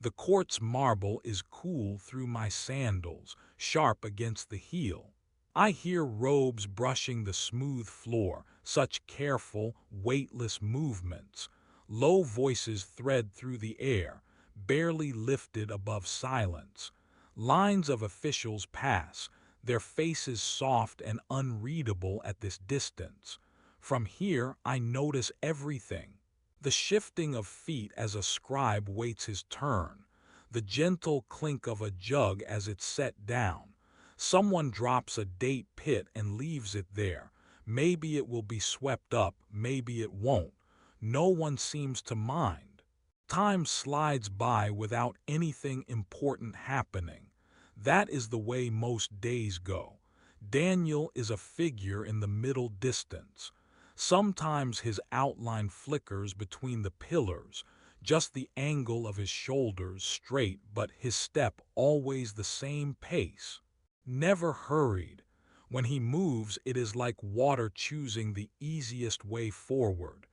The quartz marble is cool through my sandals, sharp against the heel. I hear robes brushing the smooth floor, such careful, weightless movements. Low voices thread through the air, barely lifted above silence. Lines of officials pass, their faces soft and unreadable at this distance. From here, I notice everything. The shifting of feet as a scribe waits his turn, the gentle clink of a jug as it's set down. Someone drops a date pit and leaves it there. Maybe it will be swept up, maybe it won't. No one seems to mind. Time slides by without anything important happening. That is the way most days go. Daniel is a figure in the middle distance. Sometimes his outline flickers between the pillars, just the angle of his shoulders straight, but his step always the same pace. Never hurried. When he moves, it is like water choosing the easiest way forward.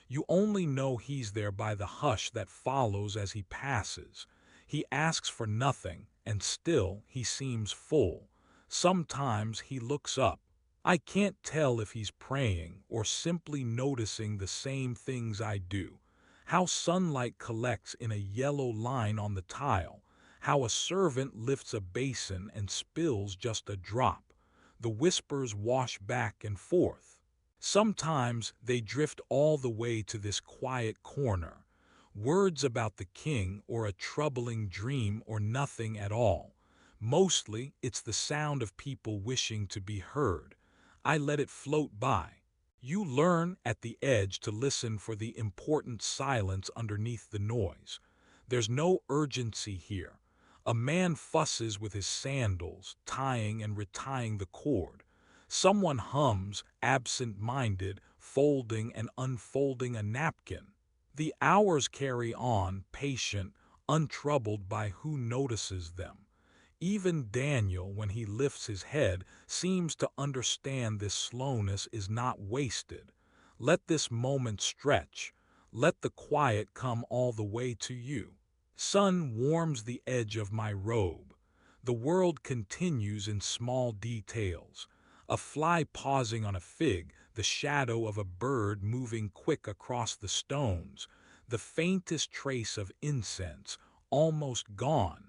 You only know he's there by the hush that follows as he passes. He asks for nothing, and still he seems full. Sometimes he looks up. I can't tell if he's praying or simply noticing the same things I do. How sunlight collects in a yellow line on the tile. How a servant lifts a basin and spills just a drop. The whispers wash back and forth. Sometimes they drift all the way to this quiet corner. Words about the king or a troubling dream or nothing at all. Mostly, it's the sound of people wishing to be heard. I let it float by. You learn at the edge to listen for the important silence underneath the noise. There's no urgency here. A man fusses with his sandals, tying and retying the cord. Someone hums, absent-minded, folding and unfolding a napkin. The hours carry on, patient, untroubled by who notices them. Even Daniel, when he lifts his head, seems to understand this slowness is not wasted. Let this moment stretch. Let the quiet come all the way to you. Sun warms the edge of my robe. The world continues in small details. A fly pausing on a fig, the shadow of a bird moving quick across the stones, the faintest trace of incense, almost gone.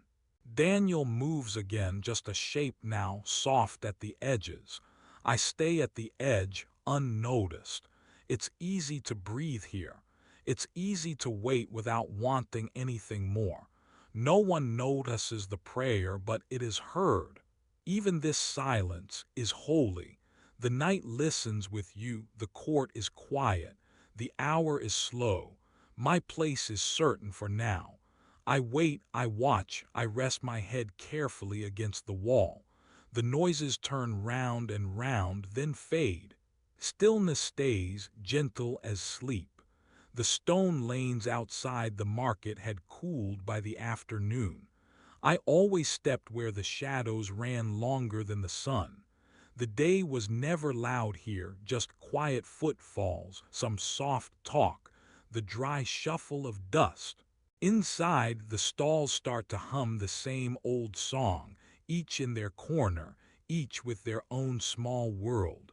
Daniel moves again, just a shape now, soft at the edges. I stay at the edge, unnoticed. It's easy to breathe here. It's easy to wait without wanting anything more. No one notices the prayer, but it is heard. Even this silence is holy. The night listens with you, the court is quiet, the hour is slow. My place is certain for now. I wait, I watch, I rest my head carefully against the wall. The noises turn round and round, then fade. Stillness stays, gentle as sleep. The stone lanes outside the market had cooled by the afternoon. I always stepped where the shadows ran longer than the sun. The day was never loud here, just quiet footfalls, some soft talk, the dry shuffle of dust. Inside, the stalls start to hum the same old song, each in their corner, each with their own small world.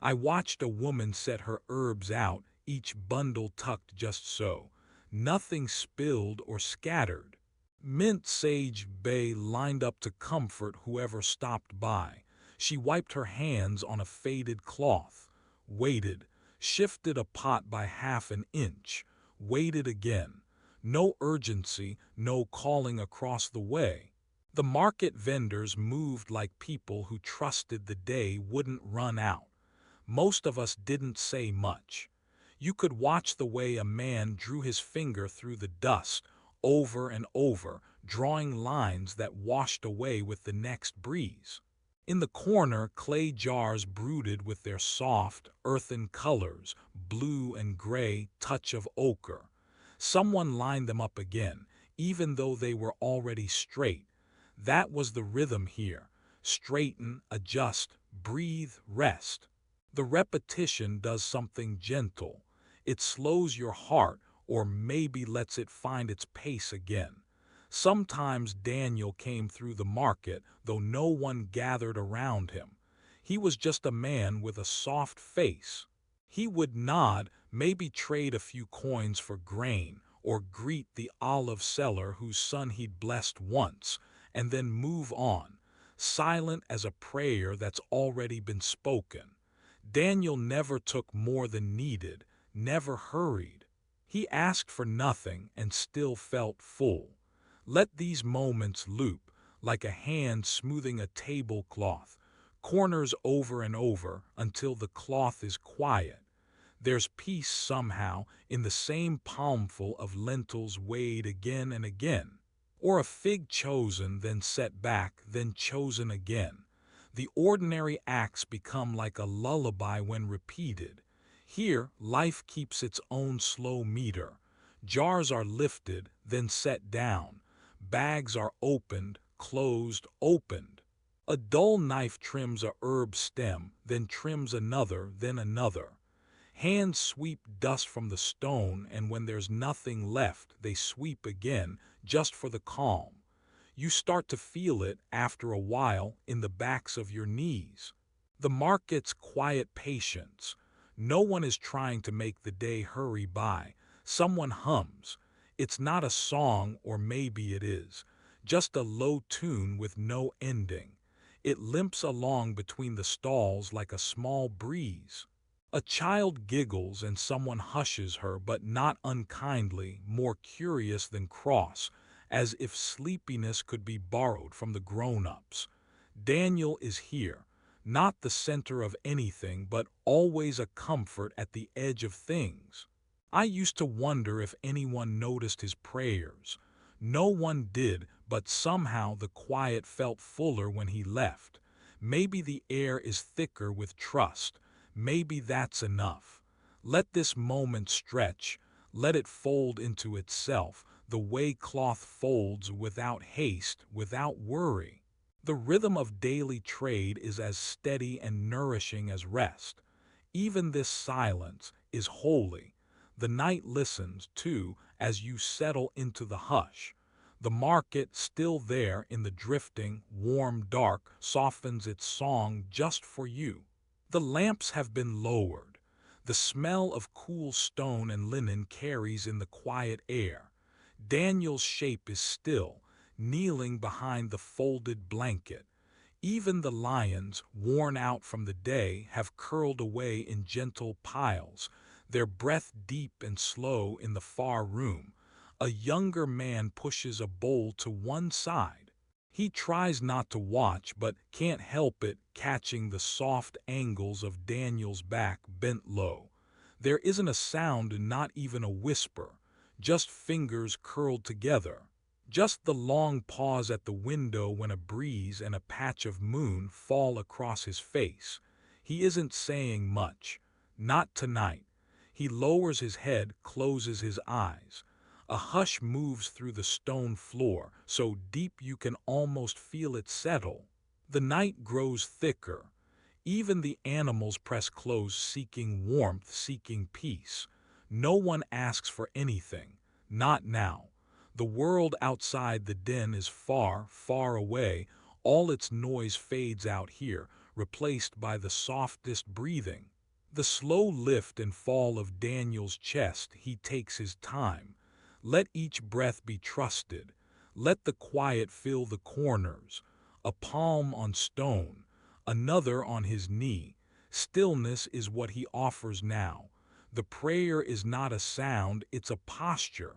I watched a woman set her herbs out, each bundle tucked just so. Nothing spilled or scattered. Mint, sage, bay lined up to comfort whoever stopped by. She wiped her hands on a faded cloth, waited, shifted a pot by half an inch, waited again. No urgency, no calling across the way. The market vendors moved like people who trusted the day wouldn't run out. Most of us didn't say much. You could watch the way a man drew his finger through the dust, over and over, drawing lines that washed away with the next breeze. In the corner, clay jars brooded with their soft, earthen colors, blue and gray, touch of ochre. Someone lined them up again, even though they were already straight. That was the rhythm here. Straighten, adjust, breathe, rest. The repetition does something gentle. It slows your heart, or maybe lets it find its pace again. Sometimes Daniel came through the market, though no one gathered around him. He was just a man with a soft face. He would nod, maybe trade a few coins for grain, or greet the olive seller whose son he'd blessed once, and then move on, silent as a prayer that's already been spoken. Daniel never took more than needed, never hurried. He asked for nothing and still felt full. Let these moments loop, like a hand smoothing a tablecloth, corners over and over until the cloth is quiet. There's peace somehow in the same palmful of lentils weighed again and again, or a fig chosen, then set back, then chosen again. The ordinary acts become like a lullaby when repeated. Here, life keeps its own slow meter. Jars are lifted, then set down. Bags are opened, closed, opened. A dull knife trims a herb stem, then trims another, then another. Hands sweep dust from the stone, and when there's nothing left, they sweep again, just for the calm. You start to feel it, after a while, in the backs of your knees. The market's quiet patience. No one is trying to make the day hurry by. Someone hums. It's not a song, or maybe it is. Just a low tune with no ending. It limps along between the stalls like a small breeze. A child giggles and someone hushes her, but not unkindly, more curious than cross, as if sleepiness could be borrowed from the grown-ups. Daniel is here, not the center of anything, but always a comfort at the edge of things. I used to wonder if anyone noticed his prayers. No one did, but somehow the quiet felt fuller when he left. Maybe the air is thicker with trust. Maybe that's enough. Let this moment stretch. Let it fold into itself, the way cloth folds, without haste, without worry. The rhythm of daily trade is as steady and nourishing as rest. Even this silence is holy. The night listens, too, as you settle into the hush. The market, still there in the drifting, warm dark, softens its song just for you. The lamps have been lowered. The smell of cool stone and linen carries in the quiet air. Daniel's shape is still, kneeling behind the folded blanket. Even the lions, worn out from the day, have curled away in gentle piles, their breath deep and slow in the far room. A younger man pushes a bowl to one side. He tries not to watch, but can't help it, catching the soft angles of Daniel's back bent low. There isn't a sound, not even a whisper, just fingers curled together. Just the long pause at the window when a breeze and a patch of moon fall across his face. He isn't saying much. Not tonight. He lowers his head, closes his eyes. A hush moves through the stone floor, so deep you can almost feel it settle. The night grows thicker. Even the animals press close, seeking warmth, seeking peace. No one asks for anything. Not now. The world outside the den is far, far away. All its noise fades out here, replaced by the softest breathing. The slow lift and fall of Daniel's chest. He takes his time. Let each breath be trusted. Let the quiet fill the corners. A palm on stone, another on his knee. Stillness is what he offers now. The prayer is not a sound, it's a posture.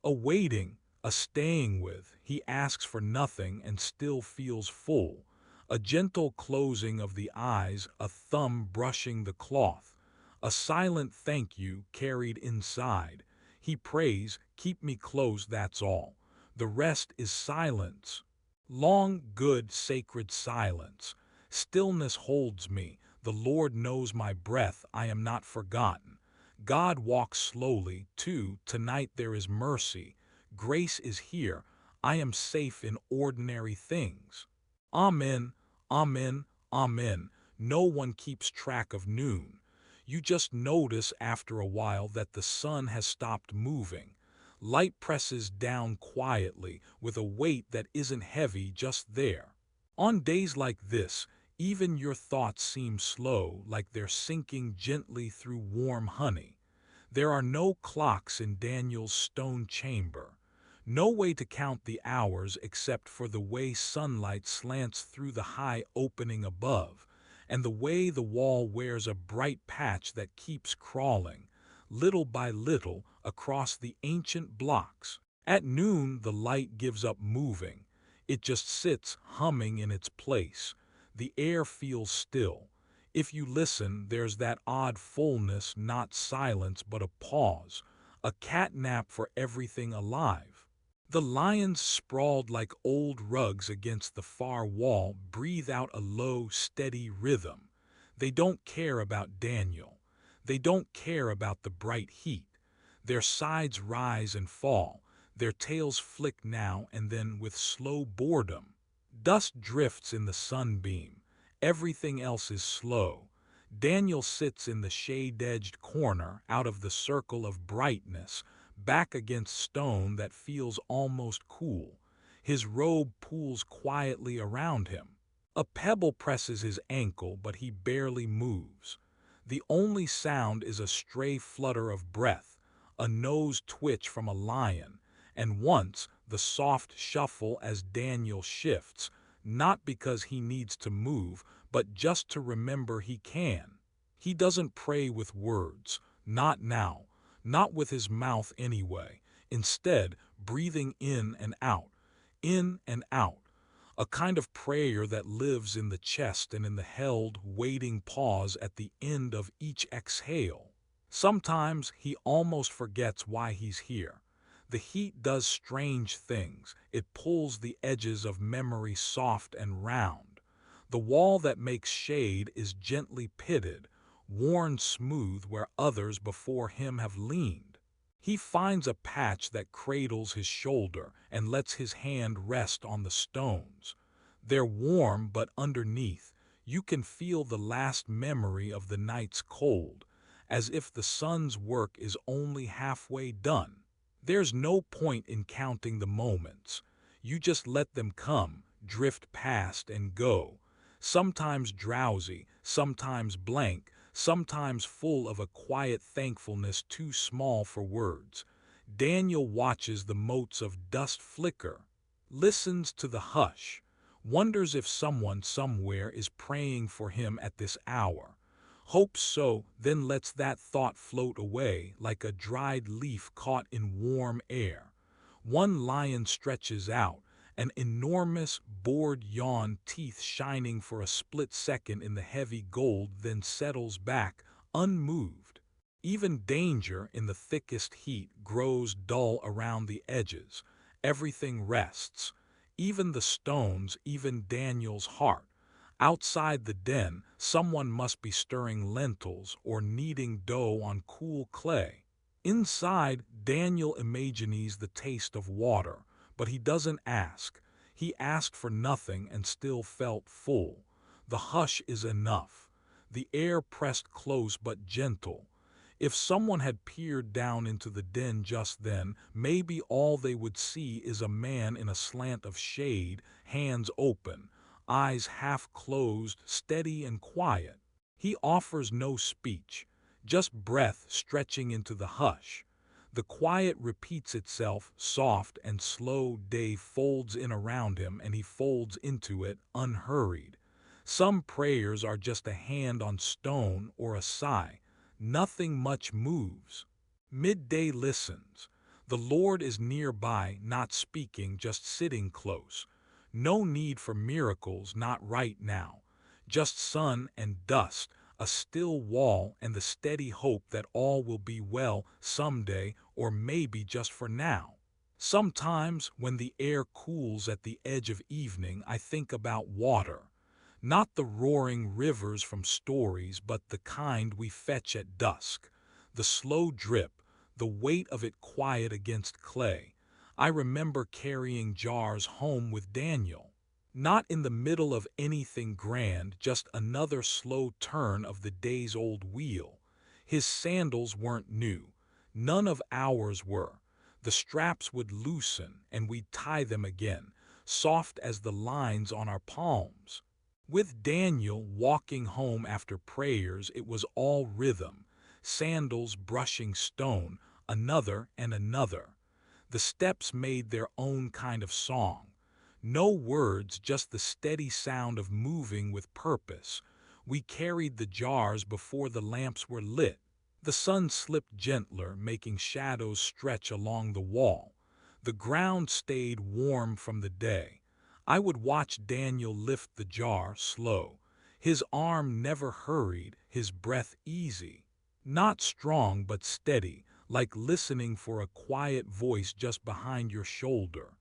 A waiting, a staying with. He asks for nothing and still feels full. A gentle closing of the eyes, a thumb brushing the cloth. A silent thank you carried inside. He prays, keep me close, that's all. The rest is silence. Long, good, sacred silence. Stillness holds me. The Lord knows my breath. I am not forgotten. God walks slowly, too. Tonight there is mercy. Grace is here. I am safe in ordinary things. Amen, amen, amen. No one keeps track of noon. You just notice after a while that the sun has stopped moving. Light presses down quietly with a weight that isn't heavy, just there. On days like this, even your thoughts seem slow, like they're sinking gently through warm honey. There are no clocks in Daniel's stone chamber. No way to count the hours except for the way sunlight slants through the high opening above, and the way the wall wears a bright patch that keeps crawling. little by little, across the ancient blocks. At noon, the light gives up moving. It just sits humming in its place. The air feels still. If you listen, there's that odd fullness, not silence, but a pause, a catnap for everything alive. The lions, sprawled like old rugs against the far wall, breathe out a low, steady rhythm. They don't care about Daniel. They don't care about the bright heat. Their sides rise and fall. Their tails flick now and then with slow boredom. Dust drifts in the sunbeam. Everything else is slow. Daniel sits in the shade-edged corner, out of the circle of brightness, back against stone that feels almost cool. His robe pools quietly around him. A pebble presses his ankle, but he barely moves. The only sound is a stray flutter of breath, a nose twitch from a lion, and once the soft shuffle as Daniel shifts, not because he needs to move, but just to remember he can. He doesn't pray with words, not now, not with his mouth anyway. Instead, breathing in and out, a kind of prayer that lives in the chest and in the held, waiting pause at the end of each exhale. Sometimes he almost forgets why he's here. The heat does strange things. It pulls the edges of memory soft and round. The wall that makes shade is gently pitted, worn smooth where others before him have leaned. He finds a patch that cradles his shoulder and lets his hand rest on the stones. They're warm, but underneath, you can feel the last memory of the night's cold, as if the sun's work is only halfway done. There's no point in counting the moments. You just let them come, drift past and go, sometimes drowsy, sometimes blank, sometimes full of a quiet thankfulness too small for words. Daniel watches the motes of dust flicker, listens to the hush, wonders if someone somewhere is praying for him at this hour. Hopes so, then lets that thought float away like a dried leaf caught in warm air. One lion stretches out, an enormous, bored yawn, teeth shining for a split second in the heavy gold, then settles back, unmoved. Even danger in the thickest heat grows dull around the edges. Everything rests. Even the stones, even Daniel's heart. Outside the den, someone must be stirring lentils or kneading dough on cool clay. Inside, Daniel imagines the taste of water, but he doesn't ask. He asked for nothing and still felt full. The hush is enough. The air pressed close but gentle. If someone had peered down into the den just then, maybe all they would see is a man in a slant of shade, hands open, eyes half closed, steady and quiet. He offers no speech, just breath stretching into the hush. The quiet repeats itself, soft and slow. Day folds in around him and he folds into it, unhurried. Some prayers are just a hand on stone or a sigh. Nothing much moves. Midday listens. The Lord is nearby, not speaking, just sitting close. No need for miracles, not right now. Just sun and dust, a still wall, and the steady hope that all will be well someday, or maybe just for now. Sometimes, when the air cools at the edge of evening, I think about water. Not the roaring rivers from stories, but the kind we fetch at dusk. The slow drip, the weight of it quiet against clay. I remember carrying jars home with Daniel. Not in the middle of anything grand, just another slow turn of the day's old wheel. His sandals weren't new. None of ours were. The straps would loosen, and we'd tie them again, soft as the lines on our palms. With Daniel walking home after prayers, it was all rhythm, sandals brushing stone, another and another. The steps made their own kind of song. No words, just the steady sound of moving with purpose. We carried the jars before the lamps were lit. The sun slipped gentler, making shadows stretch along the wall. The ground stayed warm from the day. I would watch Daniel lift the jar slow. His arm never hurried, his breath easy. Not strong but steady, like listening for a quiet voice just behind your shoulder.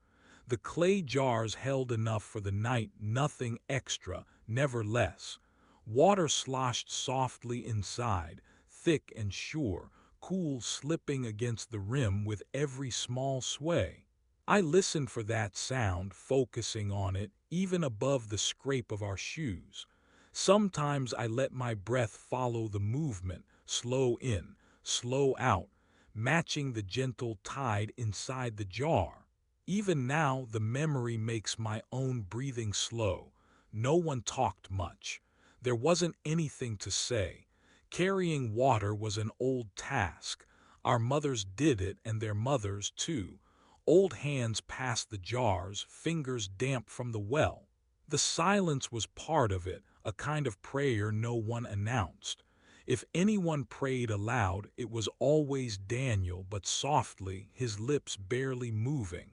The clay jars held enough for the night, nothing extra, never less. Water sloshed softly inside, thick and sure, cool slipping against the rim with every small sway. I listened for that sound, focusing on it, even above the scrape of our shoes. Sometimes I let my breath follow the movement, slow in, slow out, matching the gentle tide inside the jar. Even now, the memory makes my own breathing slow. No one talked much. There wasn't anything to say. Carrying water was an old task. Our mothers did it, and their mothers too. Old hands passed the jars, fingers damp from the well. The silence was part of it, a kind of prayer no one announced. If anyone prayed aloud, it was always Daniel, but softly, his lips barely moving.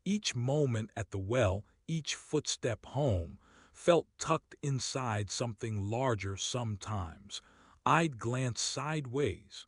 Each moment at the well, each footstep home, felt tucked inside something larger sometimes. I'd glance sideways.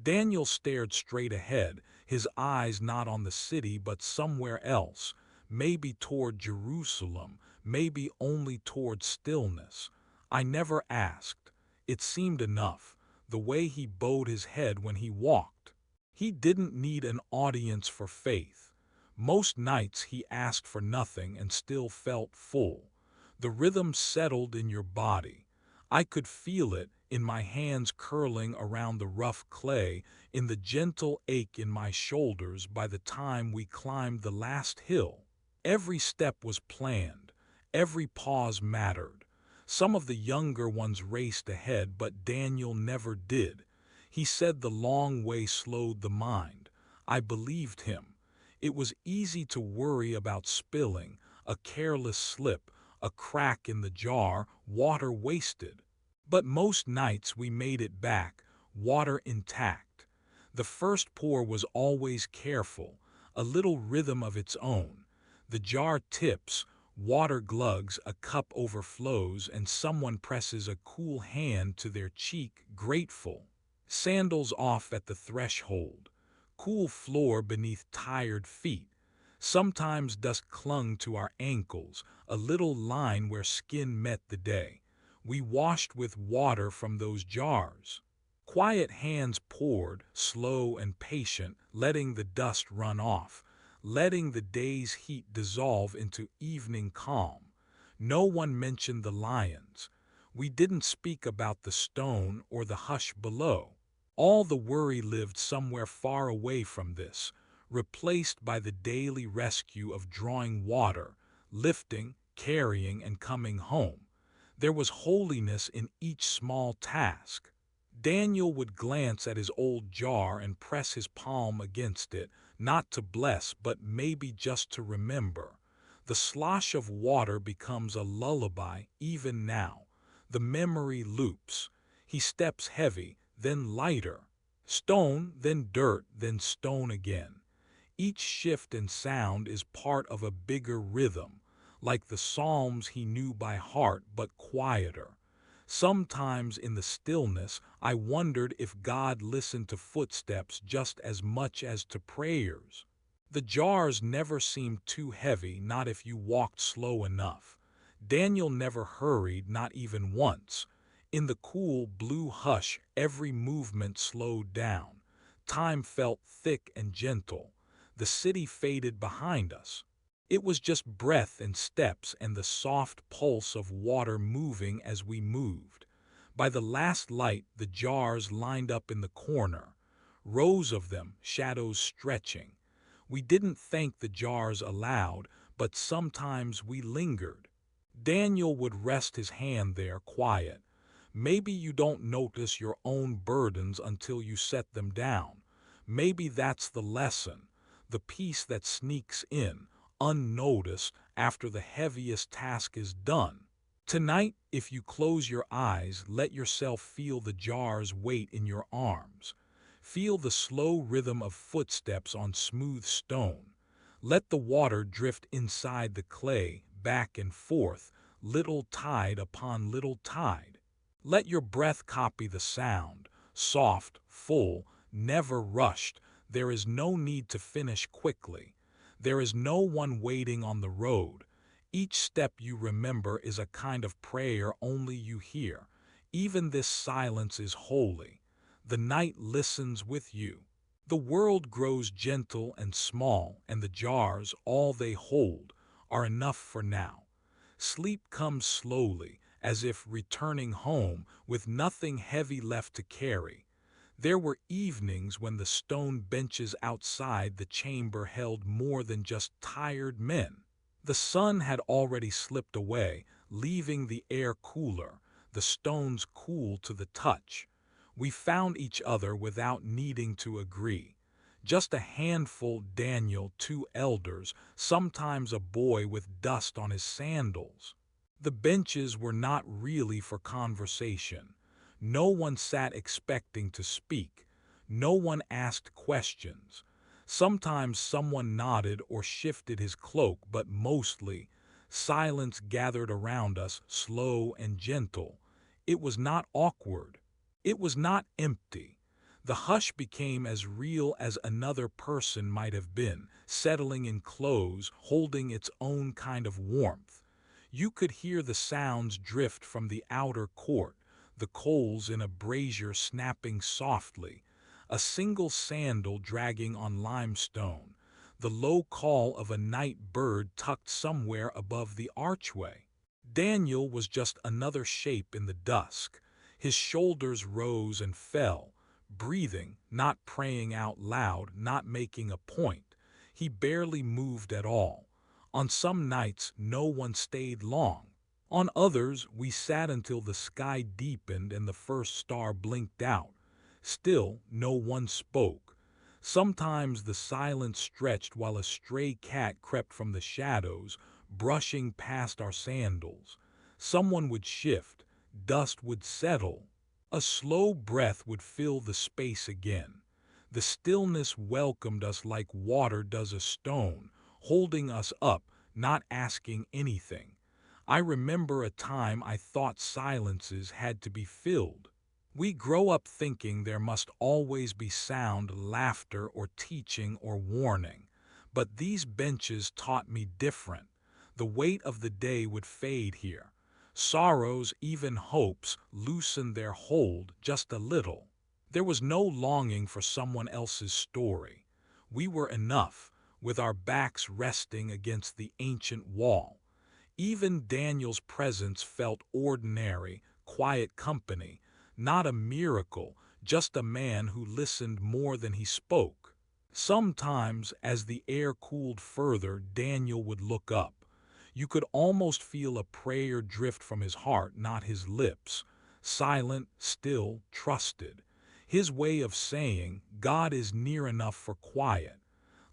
Daniel stared straight ahead, his eyes not on the city but somewhere else, maybe toward Jerusalem, maybe only toward stillness. I never asked. It seemed enough, the way he bowed his head when he walked. He didn't need an audience for faith. Most nights he asked for nothing and still felt full. The rhythm settled in your body. I could feel it in my hands curling around the rough clay, in the gentle ache in my shoulders by the time we climbed the last hill. Every step was planned. Every pause mattered. Some of the younger ones raced ahead, but Daniel never did. He said the long way slowed the mind. I believed him. It was easy to worry about spilling, a careless slip, a crack in the jar, water wasted. But most nights we made it back, water intact. The first pour was always careful, a little rhythm of its own. The jar tips, water glugs, a cup overflows, and someone presses a cool hand to their cheek, grateful. Sandals off at the threshold. Cool floor beneath tired feet. Sometimes dust clung to our ankles, a little line where skin met the day. We washed with water from those jars. Quiet hands poured, slow and patient, letting the dust run off, letting the day's heat dissolve into evening calm. No one mentioned the lions. We didn't speak about the stone or the hush below. All the worry lived somewhere far away from this, replaced by the daily rescue of drawing water, lifting, carrying, and coming home. There was holiness in each small task. Daniel would glance at his old jar and press his palm against it, not to bless, but maybe just to remember. The slosh of water becomes a lullaby even now. The memory loops. He steps heavy, then lighter. Stone, then dirt, then stone again. Each shift and sound is part of a bigger rhythm, like the Psalms he knew by heart but quieter. Sometimes in the stillness, I wondered if God listened to footsteps just as much as to prayers. The jars never seemed too heavy, not if you walked slow enough. Daniel never hurried, not even once. In the cool blue hush, every movement slowed down. Time felt thick and gentle. The city faded behind us. It was just breath and steps and the soft pulse of water moving as we moved. By the last light, the jars lined up in the corner, rows of them, shadows stretching. We didn't thank the jars aloud, but sometimes we lingered. Daniel would rest his hand there, quiet. Maybe you don't notice your own burdens until you set them down. Maybe that's the lesson, the peace that sneaks in, unnoticed, after the heaviest task is done. Tonight, if you close your eyes, let yourself feel the jar's weight in your arms. Feel the slow rhythm of footsteps on smooth stone. Let the water drift inside the clay, back and forth, little tide upon little tide. Let your breath copy the sound, soft, full, never rushed. There is no need to finish quickly. There is no one waiting on the road. Each step you remember is a kind of prayer only you hear. Even this silence is holy. The night listens with you. The world grows gentle and small, and the jars, all they hold, are enough for now. Sleep comes slowly, as if returning home with nothing heavy left to carry. There were evenings when the stone benches outside the chamber held more than just tired men. The sun had already slipped away, leaving the air cooler, the stones cool to the touch. We found each other without needing to agree. Just a handful, Daniel, two elders, sometimes a boy with dust on his sandals. The benches were not really for conversation. No one sat expecting to speak. No one asked questions. Sometimes someone nodded or shifted his cloak, but mostly, silence gathered around us, slow and gentle. It was not awkward. It was not empty. The hush became as real as another person might have been, settling in clothes, holding its own kind of warmth. You could hear the sounds drift from the outer court, the coals in a brazier snapping softly, a single sandal dragging on limestone, the low call of a night bird tucked somewhere above the archway. Daniel was just another shape in the dusk. His shoulders rose and fell, breathing, not praying out loud, not making a point. He barely moved at all. On some nights, no one stayed long. On others, we sat until the sky deepened and the first star blinked out. Still, no one spoke. Sometimes the silence stretched while a stray cat crept from the shadows, brushing past our sandals. Someone would shift, dust would settle. A slow breath would fill the space again. The stillness welcomed us like water does a stone, holding us up, not asking anything. I remember a time I thought silences had to be filled. We grow up thinking there must always be sound, laughter, or teaching or warning. But these benches taught me different. The weight of the day would fade here. Sorrows, even hopes, loosened their hold just a little. There was no longing for someone else's story. We were enough, with our backs resting against the ancient wall. Even Daniel's presence felt ordinary, quiet company, not a miracle, just a man who listened more than he spoke. Sometimes, as the air cooled further, Daniel would look up. You could almost feel a prayer drift from his heart, not his lips. Silent, still, trusted. His way of saying, God is near enough for quiet.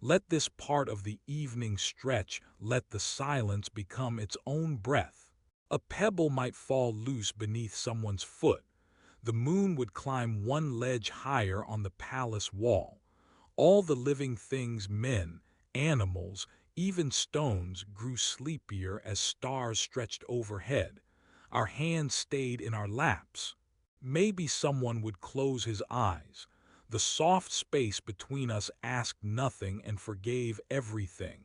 Let this part of the evening stretch, let the silence become its own breath. A pebble might fall loose beneath someone's foot. The moon would climb one ledge higher on the palace wall. All the living things, men, animals, even stones, grew sleepier as stars stretched overhead. Our hands stayed in our laps. Maybe someone would close his eyes. The soft space between us asked nothing and forgave everything.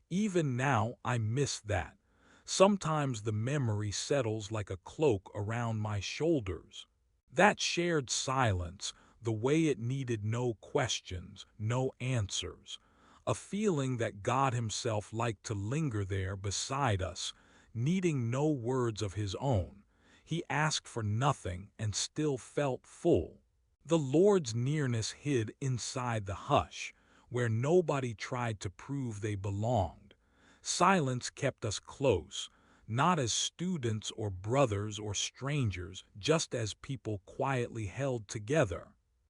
Even now, I miss that. Sometimes the memory settles like a cloak around my shoulders. That shared silence, the way it needed no questions, no answers. A feeling that God Himself liked to linger there beside us, needing no words of His own. He asked for nothing and still felt full. The Lord's nearness hid inside the hush, where nobody tried to prove they belonged. Silence kept us close, not as students or brothers or strangers, just as people quietly held together.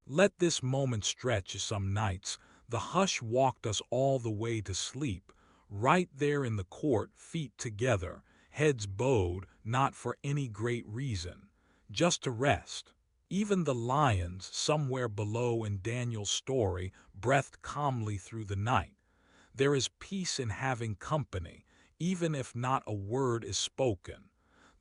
Let this moment stretch some nights. The hush walked us all the way to sleep, right there in the court, feet together, heads bowed, not for any great reason, just to rest. Even the lions, somewhere below in Daniel's story, breathed calmly through the night. There is peace in having company, even if not a word is spoken.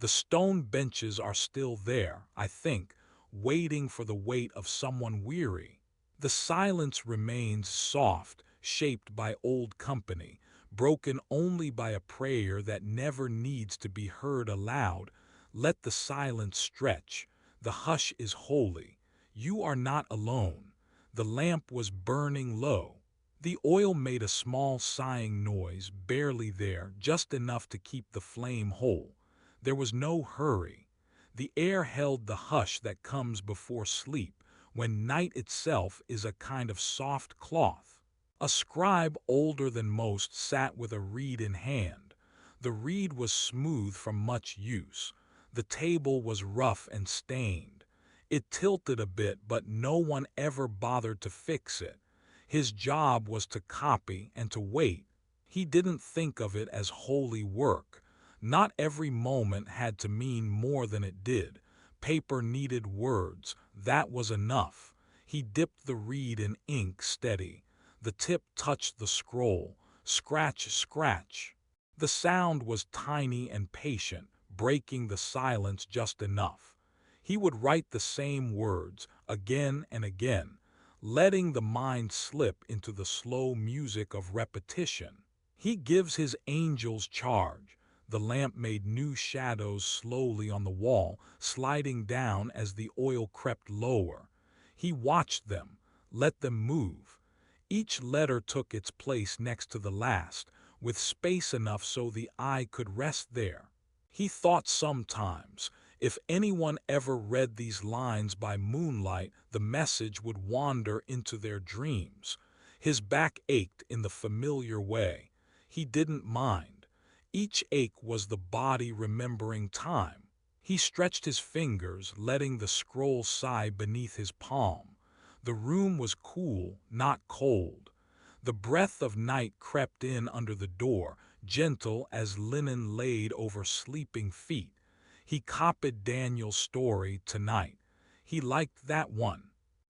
The stone benches are still there, I think, waiting for the weight of someone weary. The silence remains soft, shaped by old company, broken only by a prayer that never needs to be heard aloud. Let the silence stretch. The hush is holy. You are not alone. The lamp was burning low. The oil made a small sighing noise, barely there, just enough to keep the flame whole. There was no hurry. The air held the hush that comes before sleep, when night itself is a kind of soft cloth. A scribe older than most sat with a reed in hand. The reed was smooth from much use. The table was rough and stained. It tilted a bit, but no one ever bothered to fix it. His job was to copy and to wait. He didn't think of it as holy work. Not every moment had to mean more than it did. Paper needed words. That was enough. He dipped the reed in ink steady. The tip touched the scroll. Scratch, scratch. The sound was tiny and patient, breaking the silence just enough. He would write the same words again and again, letting the mind slip into the slow music of repetition. He gives his angels charge. The lamp made new shadows slowly on the wall, sliding down as the oil crept lower. He watched them, let them move. Each letter took its place next to the last, with space enough so the eye could rest there. He thought sometimes, if anyone ever read these lines by moonlight, the message would wander into their dreams. His back ached in the familiar way. He didn't mind. Each ache was the body remembering time. He stretched his fingers, letting the scroll sigh beneath his palm. The room was cool, not cold. The breath of night crept in under the door, gentle as linen laid over sleeping feet. He copied Daniel's story tonight. He liked that one.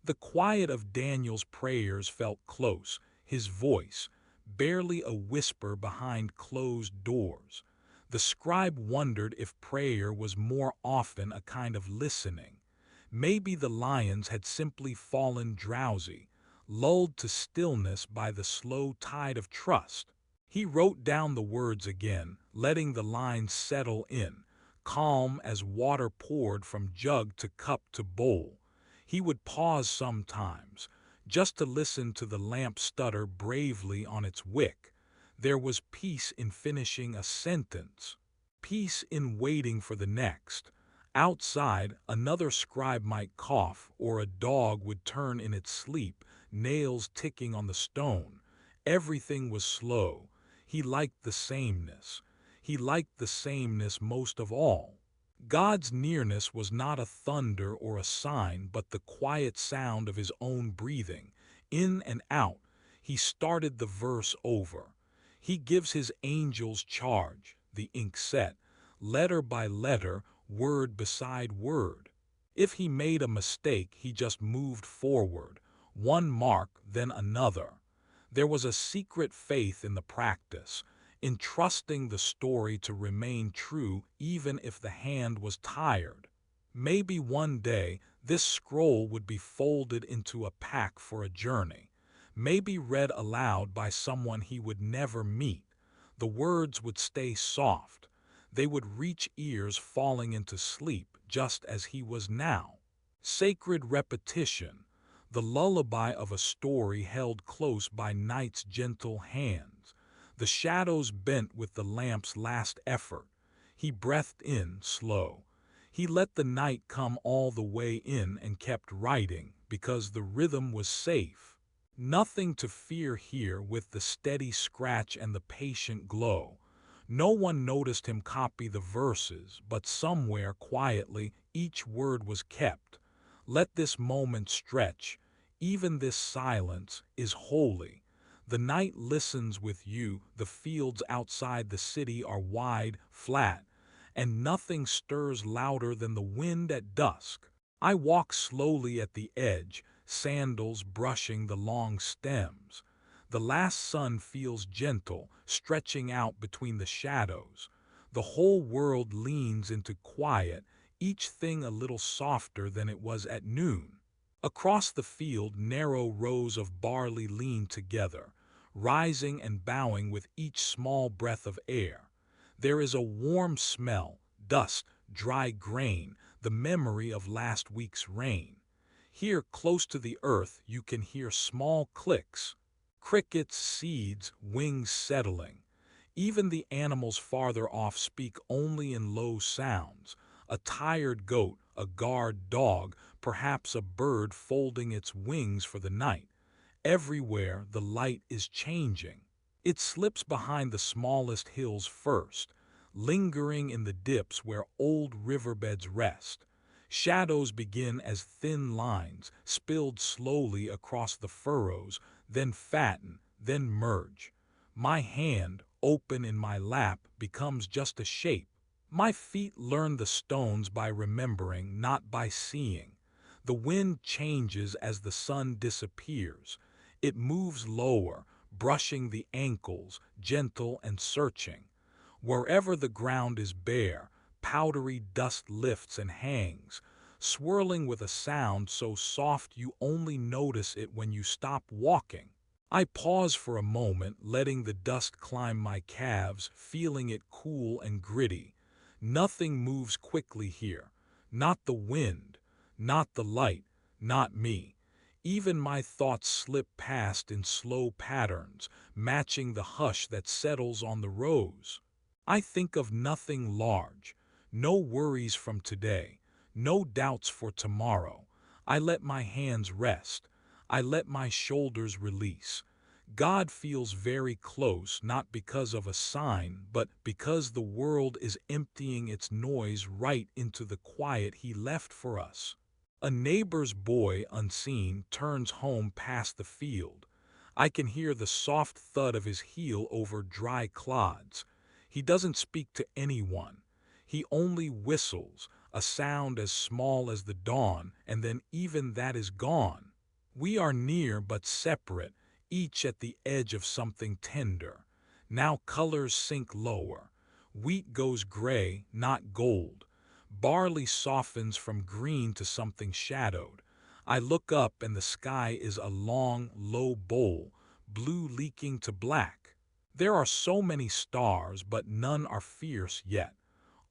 The quiet of Daniel's prayers felt close, his voice, barely a whisper behind closed doors. The scribe wondered if prayer was more often a kind of listening. Maybe the lions had simply fallen drowsy, lulled to stillness by the slow tide of trust. He wrote down the words again, letting the lines settle in, calm as water poured from jug to cup to bowl. He would pause sometimes, just to listen to the lamp stutter bravely on its wick. There was peace in finishing a sentence, peace in waiting for the next. Outside, another scribe might cough, or a dog would turn in its sleep, nails ticking on the stone. Everything was slow. He liked the sameness. He liked the sameness most of all. God's nearness was not a thunder or a sign, but the quiet sound of his own breathing, in and out. He started the verse over. He gives his angels charge, the ink set, letter by letter, word beside word. If he made a mistake, he just moved forward, one mark, then another. There was a secret faith in the practice, in trusting the story to remain true even if the hand was tired. Maybe one day this scroll would be folded into a pack for a journey, maybe read aloud by someone he would never meet. The words would stay soft. They would reach ears falling into sleep just as he was now. Sacred repetition, the lullaby of a story held close by night's gentle hands. The shadows bent with the lamp's last effort. He breathed in slow. He let the night come all the way in and kept writing because the rhythm was safe. Nothing to fear here with the steady scratch and the patient glow. No one noticed him copy the verses, but somewhere quietly each word was kept. Let this moment stretch. Even this silence is holy. The night listens with you. The fields outside the city are wide, flat. and nothing stirs louder than the wind at dusk. I walk slowly at the edge, sandals brushing the long stems. The last sun feels gentle, stretching out between the shadows. The whole world leans into quiet, each thing a little softer than it was at noon. Across the field, narrow rows of barley lean together, rising and bowing with each small breath of air. There is a warm smell, dust, dry grain, the memory of last week's rain. Here, close to the earth, you can hear small clicks. Crickets, seeds, wings settling. Even the animals farther off speak only in low sounds. A tired goat, a guard dog, perhaps a bird folding its wings for the night. Everywhere the light is changing. It slips behind the smallest hills first, lingering in the dips where old riverbeds rest. Shadows begin as thin lines, spilled slowly across the furrows, then fatten, then merge. My hand, open in my lap, becomes just a shape. My feet learn the stones by remembering, not by seeing. The wind changes as the sun disappears. It moves lower, brushing the ankles, gentle and searching. Wherever the ground is bare, powdery dust lifts and hangs, swirling with a sound so soft you only notice it when you stop walking. I pause for a moment, letting the dust climb my calves, feeling it cool and gritty. Nothing moves quickly here. Not the wind, not the light, not me. Even my thoughts slip past in slow patterns, matching the hush that settles on the rows. I think of nothing large, no worries from today, no doubts for tomorrow. I let my hands rest. I let my shoulders release. God feels very close, not because of a sign, but because the world is emptying its noise right into the quiet He left for us. A neighbor's boy, unseen, turns home past the field. I can hear the soft thud of his heel over dry clods. He doesn't speak to anyone. He only whistles, a sound as small as the dawn, and then even that is gone. We are near but separate, each at the edge of something tender. Now colors sink lower. Wheat goes gray, not gold. Barley softens from green to something shadowed. I look up and the sky is a long, low bowl, blue leaking to black. There are so many stars, but none are fierce yet.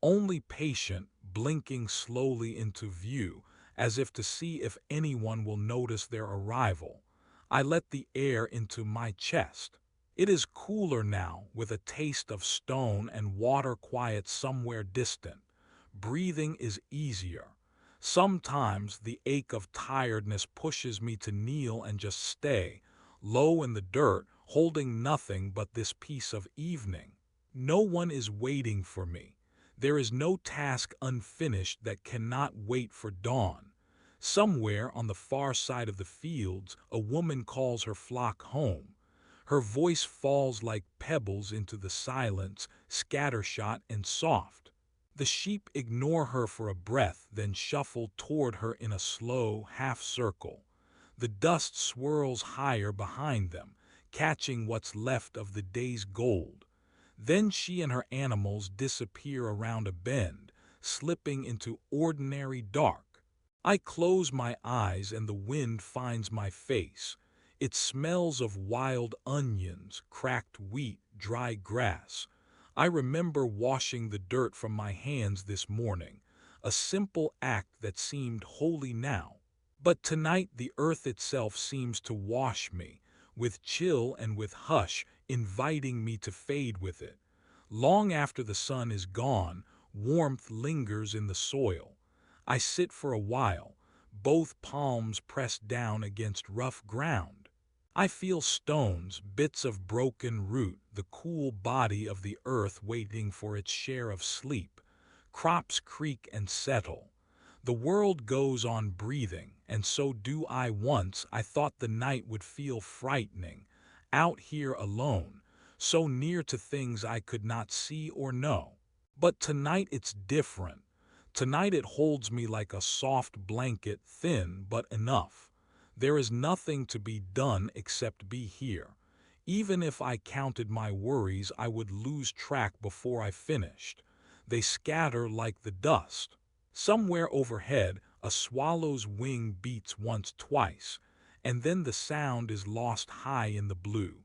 Only patient, blinking slowly into view, as if to see if anyone will notice their arrival. I let the air into my chest. It is cooler now, with a taste of stone and water quiet somewhere distant. Breathing is easier. Sometimes the ache of tiredness pushes me to kneel and just stay, low in the dirt, holding nothing but this piece of evening. No one is waiting for me. There is no task unfinished that cannot wait for dawn. Somewhere on the far side of the fields, a woman calls her flock home. Her voice falls like pebbles into the silence, scattershot and soft. The sheep ignore her for a breath, then shuffle toward her in a slow half-circle. The dust swirls higher behind them, catching what's left of the day's gold. Then she and her animals disappear around a bend, slipping into ordinary dark. I close my eyes and the wind finds my face. It smells of wild onions, cracked wheat, dry grass. I remember washing the dirt from my hands this morning, a simple act that seemed holy now. But tonight the earth itself seems to wash me, with chill and with hush, inviting me to fade with it. Long after the sun is gone, warmth lingers in the soil. I sit for a while, both palms pressed down against rough ground. I feel stones, bits of broken root, the cool body of the earth waiting for its share of sleep. Crops creak and settle. The world goes on breathing, and so do I. Once I thought the night would feel frightening, out here alone, so near to things I could not see or know. But tonight it's different. Tonight it holds me like a soft blanket, thin but enough. There is nothing to be done except be here. Even if I counted my worries, I would lose track before I finished. They scatter like the dust. Somewhere overhead, a swallow's wing beats once, twice, and then the sound is lost high in the blue.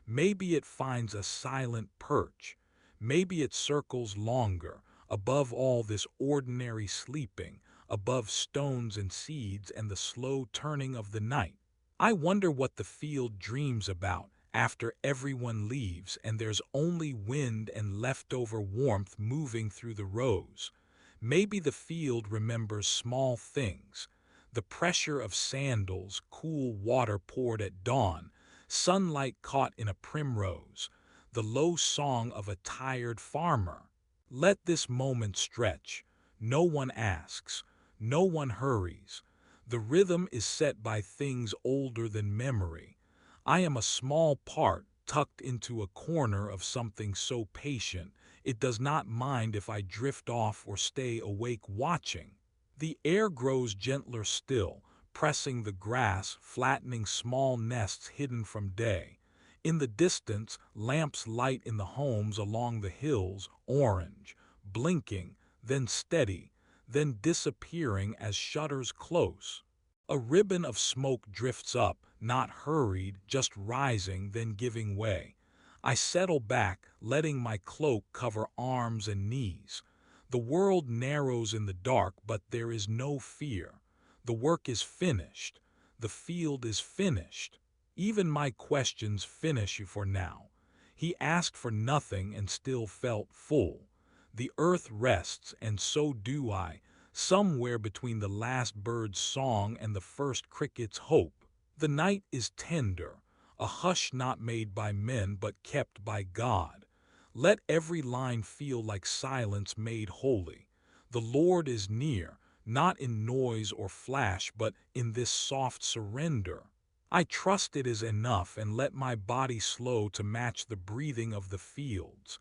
Maybe it finds a silent perch. Maybe it circles longer, above all this ordinary sleeping, above stones and seeds and the slow turning of the night. I wonder what the field dreams about after everyone leaves and there's only wind and leftover warmth moving through the rows. Maybe the field remembers small things, the pressure of sandals, cool water poured at dawn, sunlight caught in a primrose, the low song of a tired farmer. Let this moment stretch. No one asks. No one hurries. The rhythm is set by things older than memory. I am a small part tucked into a corner of something so patient, it does not mind if I drift off or stay awake watching. The air grows gentler still, pressing the grass, flattening small nests hidden from day. In the distance, lamps light in the homes along the hills, orange, blinking, then steady, then disappearing as shutters close. A ribbon of smoke drifts up, not hurried, just rising, then giving way. I settle back, letting my cloak cover arms and knees. The world narrows in the dark, but there is no fear. The work is finished. The field is finished. Even my questions finish for now. He asked for nothing and still felt full. The earth rests, and so do I, somewhere between the last bird's song and the first cricket's hope. The night is tender, a hush not made by men but kept by God. Let every line feel like silence made holy. The Lord is near, not in noise or flash, but in this soft surrender. I trust it is enough and let my body slow to match the breathing of the fields.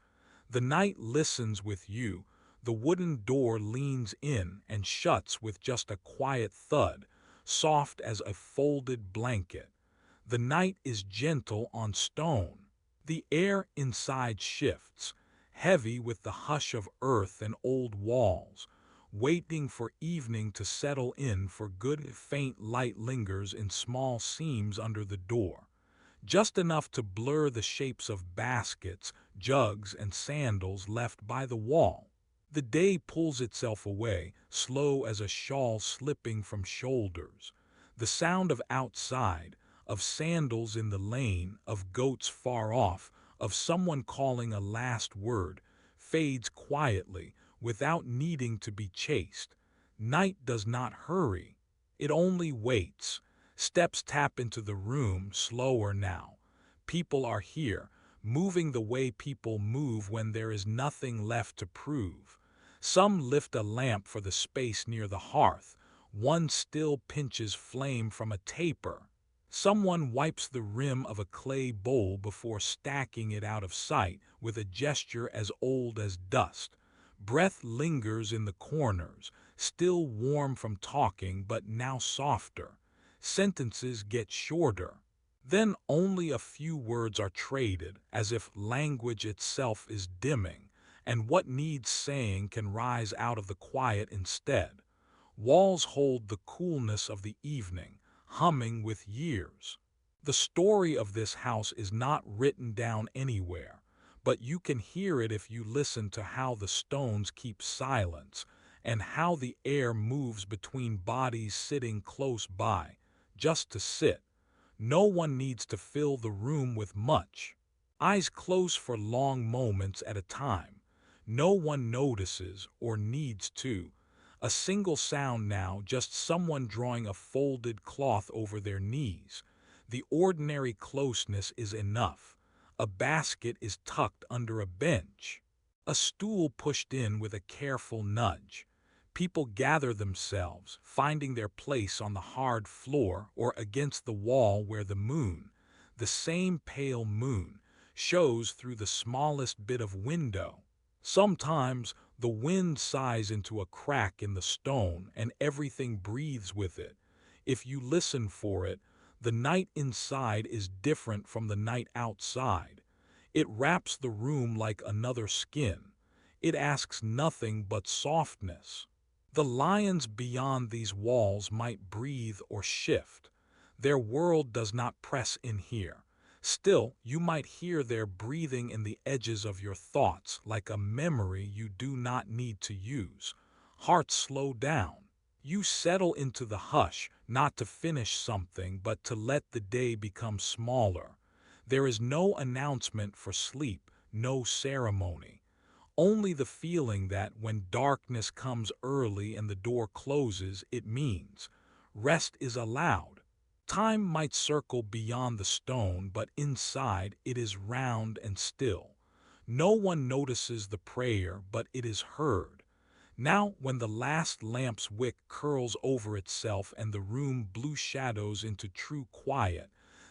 The night listens with you. The wooden door leans in and shuts with just a quiet thud, soft as a folded blanket. The night is gentle on stone. The air inside shifts, heavy with the hush of earth and old walls, waiting for evening to settle in for good. Faint light lingers in small seams under the door, just enough to blur the shapes of baskets, jugs, and sandals left by the wall. The day pulls itself away, slow as a shawl slipping from shoulders. The sound of outside, of sandals in the lane, of goats far off, of someone calling a last word, fades quietly, without needing to be chased. Night does not hurry. It only waits. Steps tap into the room, slower now. People are here, moving the way people move when there is nothing left to prove. Some lift a lamp for the space near the hearth. One still pinches flame from a taper. Someone wipes the rim of a clay bowl before stacking it out of sight with a gesture as old as dust. Breath lingers in the corners, still warm from talking but now softer. Sentences get shorter. Then only a few words are traded, as if language itself is dimming, and what needs saying can rise out of the quiet instead. Walls hold the coolness of the evening, humming with years. The story of this house is not written down anywhere, but you can hear it if you listen to how the stones keep silence and how the air moves between bodies sitting close by, just to sit. No one needs to fill the room with much. Eyes close for long moments at a time. No one notices or needs to. A single sound now, just someone drawing a folded cloth over their knees. The ordinary closeness is enough. A basket is tucked under a bench. A stool pushed in with a careful nudge. People gather themselves, finding their place on the hard floor or against the wall where the moon, the same pale moon, shows through the smallest bit of window. Sometimes The wind sighs into a crack in the stone, and everything breathes with it. If you listen for it, the night inside is different from the night outside. It wraps the room like another skin. It asks nothing but softness. The lions beyond these walls might breathe or shift. Their world does not press in here. Still, you might hear their breathing in the edges of your thoughts like a memory you do not need to use. Hearts slow down. You settle into the hush, not to finish something, but to let the day become smaller. There is no announcement for sleep, no ceremony. Only the feeling that when darkness comes early and the door closes, it means rest is allowed. Time might circle beyond the stone, but inside it is round and still. No one notices the prayer, but it is heard. Now, when the last lamp's wick curls over itself and the room blue shadows into true quiet,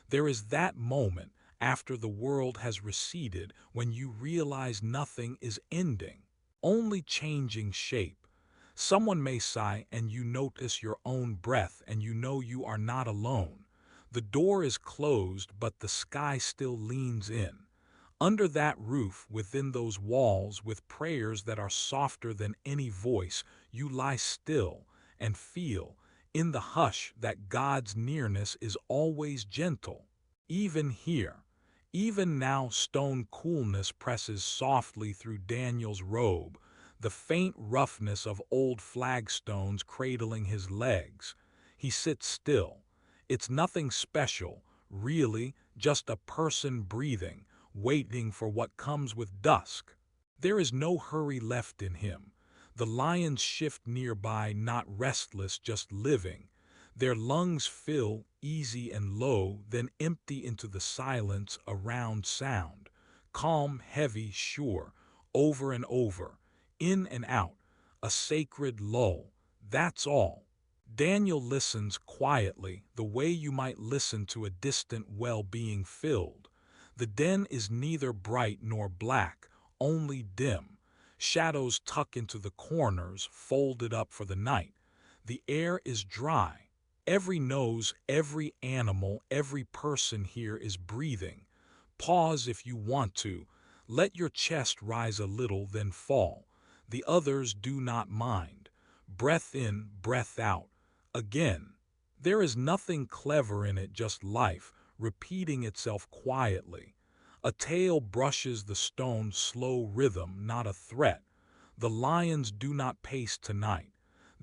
there is that moment after the world has receded when you realize nothing is ending, only changing shape. Someone may sigh and you notice your own breath and you know you are not alone. The door is closed, but the sky still leans in. Under that roof, within those walls, with prayers that are softer than any voice, you lie still and feel, in the hush, that God's nearness is always gentle. Even here, even now, stone coolness presses softly through Daniel's robe, the faint roughness of old flagstones cradling his legs. He sits still. It's nothing special, really, just a person breathing, waiting for what comes with dusk. There is no hurry left in him. The lions shift nearby, not restless, just living. Their lungs fill, easy and low, then empty into the silence, a round sound. Calm, heavy, sure, over and over, in and out, a sacred lull. That's all. Daniel listens quietly, the way you might listen to a distant well being filled. The den is neither bright nor black, only dim. Shadows tuck into the corners, folded up for the night. The air is dry. Every nose, every animal, every person here is breathing. Pause if you want to. Let your chest rise a little, then fall. The others do not mind. Breath in, breath out. Again. There is nothing clever in it, just life, repeating itself quietly. A tail brushes the stone's slow rhythm, not a threat. The lions do not pace tonight.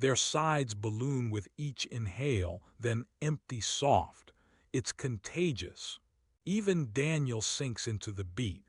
Their sides balloon with each inhale, then empty soft. It's contagious. Even Daniel sinks into the beat.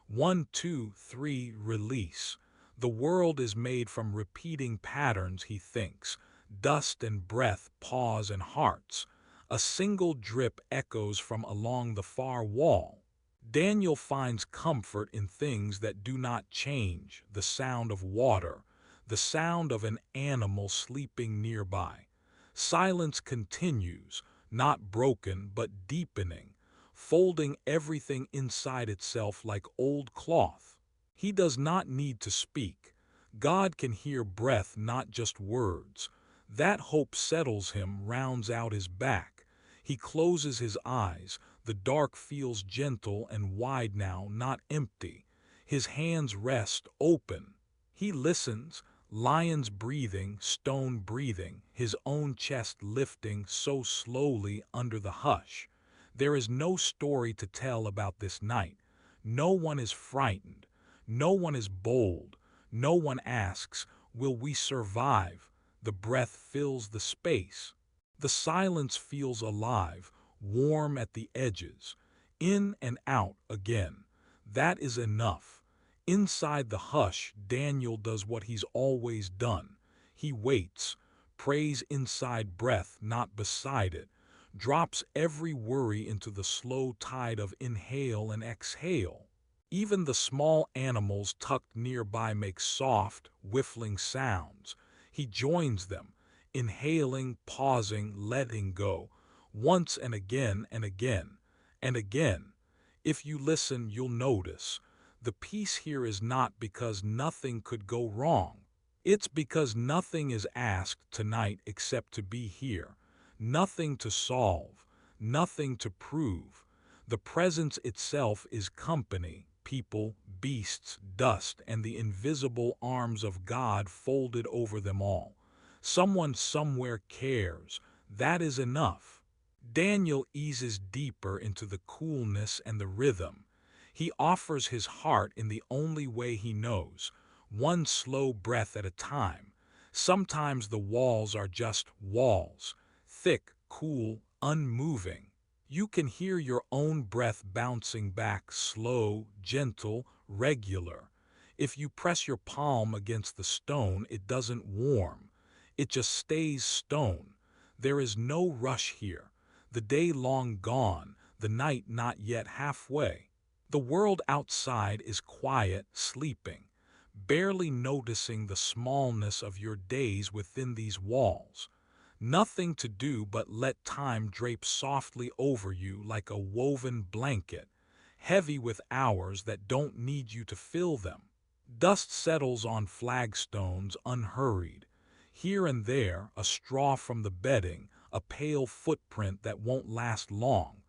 1, 2, 3, release. The world is made from repeating patterns, he thinks. Dust and breath, pause and hearts. A single drip echoes from along the far wall. Daniel finds comfort in things that do not change, the sound of water, the sound of an animal sleeping nearby. Silence continues, not broken but deepening, folding everything inside itself like old cloth. He does not need to speak. God can hear breath, not just words. That hope settles him, rounds out his back. He closes his eyes. The dark feels gentle and wide now, not empty. His hands rest, open. He listens, lions breathing, stone breathing, his own chest lifting so slowly under the hush. There is no story to tell about this night. No one is frightened. No one is bold. No one asks, will we survive? The breath fills the space. The silence feels alive, warm at the edges. In and out again. That is enough. Inside the hush, Daniel does what he's always done. He waits, prays inside breath, not beside it, drops every worry into the slow tide of inhale and exhale. Even the small animals tucked nearby make soft, whiffling sounds. He joins them, inhaling, pausing, letting go, once and again and again and again. If you listen, you'll notice. The peace here is not because nothing could go wrong. It's because nothing is asked tonight except to be here. Nothing to solve, nothing to prove. The presence itself is company, people, beasts, dust, and the invisible arms of God folded over them all. Someone somewhere cares. That is enough. Daniel eases deeper into the coolness and the rhythm. He offers his heart in the only way he knows, one slow breath at a time. Sometimes the walls are just walls, thick, cool, unmoving. You can hear your own breath bouncing back, slow, gentle, regular. If you press your palm against the stone, it doesn't warm. It just stays stone. There is no rush here. The day long gone, the night not yet halfway. The world outside is quiet, sleeping, barely noticing the smallness of your days within these walls. Nothing to do but let time drape softly over you like a woven blanket, heavy with hours that don't need you to fill them. Dust settles on flagstones unhurried. Here and there, a straw from the bedding, a pale footprint that won't last long.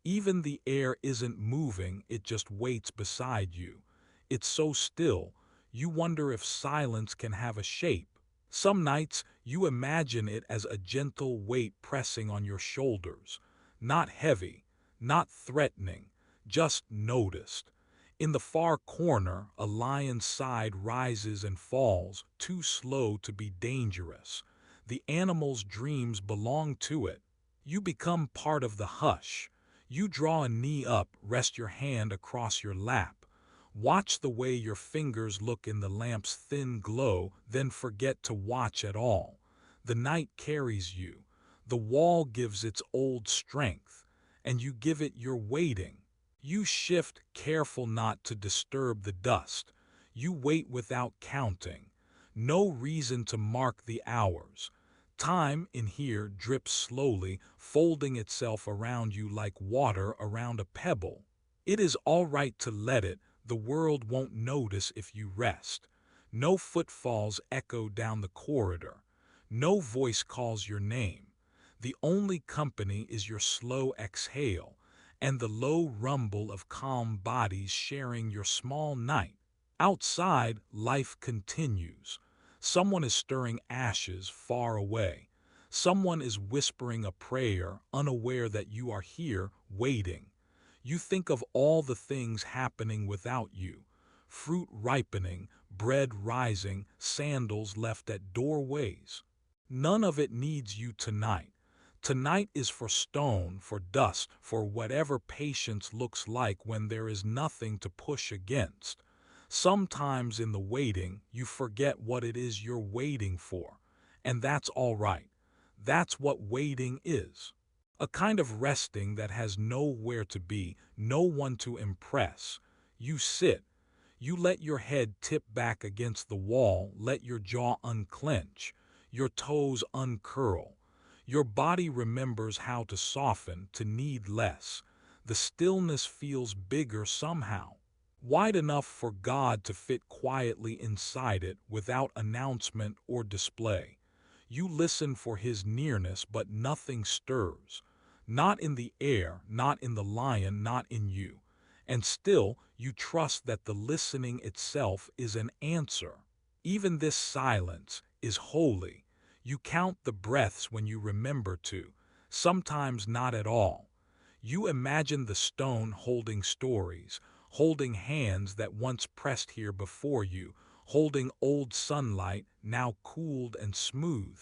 Even the air isn't moving, it just waits beside you. It's so still, you wonder if silence can have a shape. Some nights, you imagine it as a gentle weight pressing on your shoulders. Not heavy, not threatening, just noticed. In the far corner, a lion's side rises and falls, too slow to be dangerous. The animal's dreams belong to it. You become part of the hush. You draw a knee up, rest your hand across your lap. Watch the way your fingers look in the lamp's thin glow, then forget to watch at all. The night carries you. The wall gives its old strength, and you give it your waiting. You shift, careful not to disturb the dust. You wait without counting. No reason to mark the hours. Time in here drips slowly, folding itself around you like water around a pebble. It is all right to let it, the world won't notice if you rest. No footfalls echo down the corridor. No voice calls your name. The only company is your slow exhale and the low rumble of calm bodies sharing your small night. Outside, life continues. Someone is stirring ashes far away. Someone is whispering a prayer, unaware that you are here, waiting. You think of all the things happening without you. Fruit ripening, bread rising, sandals left at doorways. None of it needs you tonight. Tonight is for stone, for dust, for whatever patience looks like when there is nothing to push against. Sometimes in the waiting, you forget what it is you're waiting for. And that's all right. That's what waiting is. A kind of resting that has nowhere to be, no one to impress. You sit. You let your head tip back against the wall, let your jaw unclench, your toes uncurl. Your body remembers how to soften, to need less. The stillness feels bigger somehow. Wide enough for God to fit quietly inside it without announcement or display. You listen for his nearness, but nothing stirs. Not in the air, not in the lion, not in you. And still, you trust that the listening itself is an answer. Even this silence is holy. You count the breaths when you remember to, sometimes not at all. You imagine the stone holding stories, holding hands that once pressed here before you, holding old sunlight now cooled and smooth.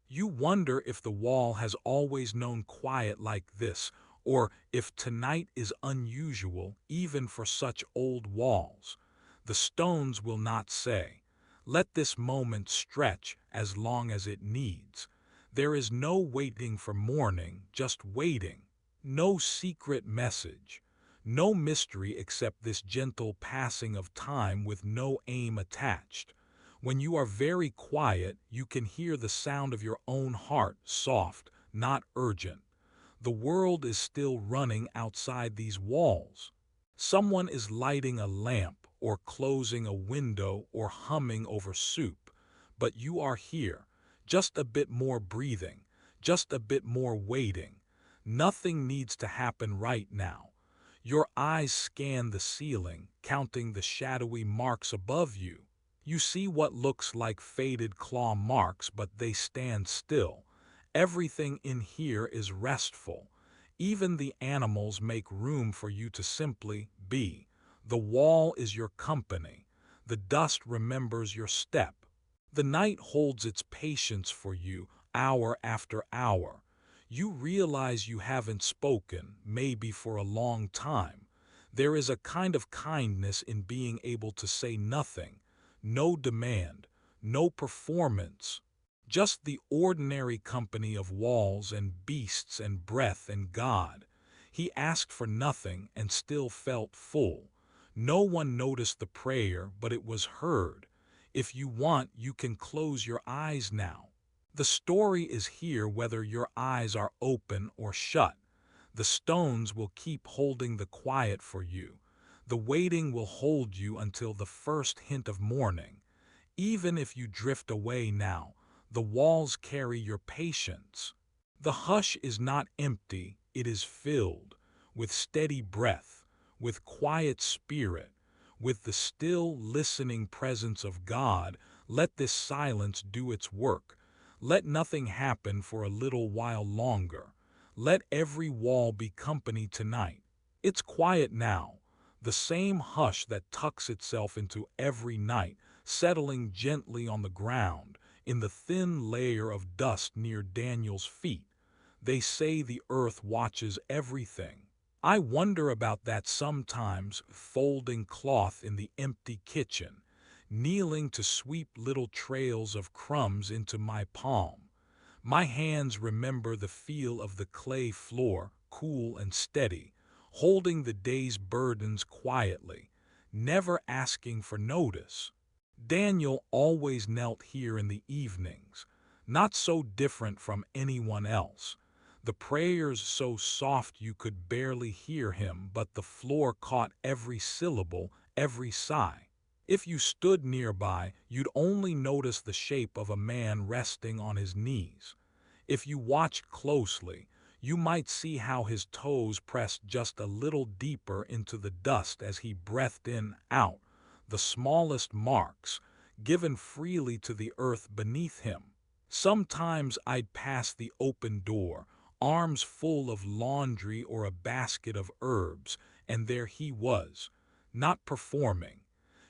You wonder if the wall has always known quiet like this, or if tonight is unusual even for such old walls. The stones will not say, "Let this moment stretch as long as it needs." There is no waiting for morning, just waiting. No secret message. No mystery except this gentle passing of time with no aim attached. When you are very quiet, you can hear the sound of your own heart, soft, not urgent. The world is still running outside these walls. Someone is lighting a lamp, or closing a window or humming over soup. But you are here, just a bit more breathing, just a bit more waiting. Nothing needs to happen right now. Your eyes scan the ceiling, counting the shadowy marks above you. You see what looks like faded claw marks, but they stand still. Everything in here is restful. Even the animals make room for you to simply be. The wall is your company. The dust remembers your step. The night holds its patience for you, hour after hour. You realize you haven't spoken, maybe for a long time. There is a kind of kindness in being able to say nothing, no demand, no performance, just the ordinary company of walls and beasts and breath and God. He asked for nothing and still felt full. No one noticed the prayer, but it was heard. If you want, you can close your eyes now. The story is here whether your eyes are open or shut. The stones will keep holding the quiet for you. The waiting will hold you until the first hint of morning. Even if you drift away now, the walls carry your patience. The hush is not empty, it is filled with steady breath, with quiet spirit, with the still listening presence of God. Let this silence do its work. Let nothing happen for a little while longer. Let every wall be company tonight. It's quiet now, the same hush that tucks itself into every night, settling gently on the ground, in the thin layer of dust near Daniel's feet. They say the earth watches everything. I wonder about that sometimes, folding cloth in the empty kitchen, kneeling to sweep little trails of crumbs into my palm. My hands remember the feel of the clay floor, cool and steady, holding the day's burdens quietly, never asking for notice. Daniel always knelt here in the evenings, not so different from anyone else. The prayers so soft you could barely hear him, but the floor caught every syllable, every sigh. If you stood nearby, you'd only notice the shape of a man resting on his knees. If you watched closely, you might see how his toes pressed just a little deeper into the dust as he breathed in, out, the smallest marks, given freely to the earth beneath him. Sometimes I'd pass the open door, arms full of laundry or a basket of herbs, and there he was, not performing,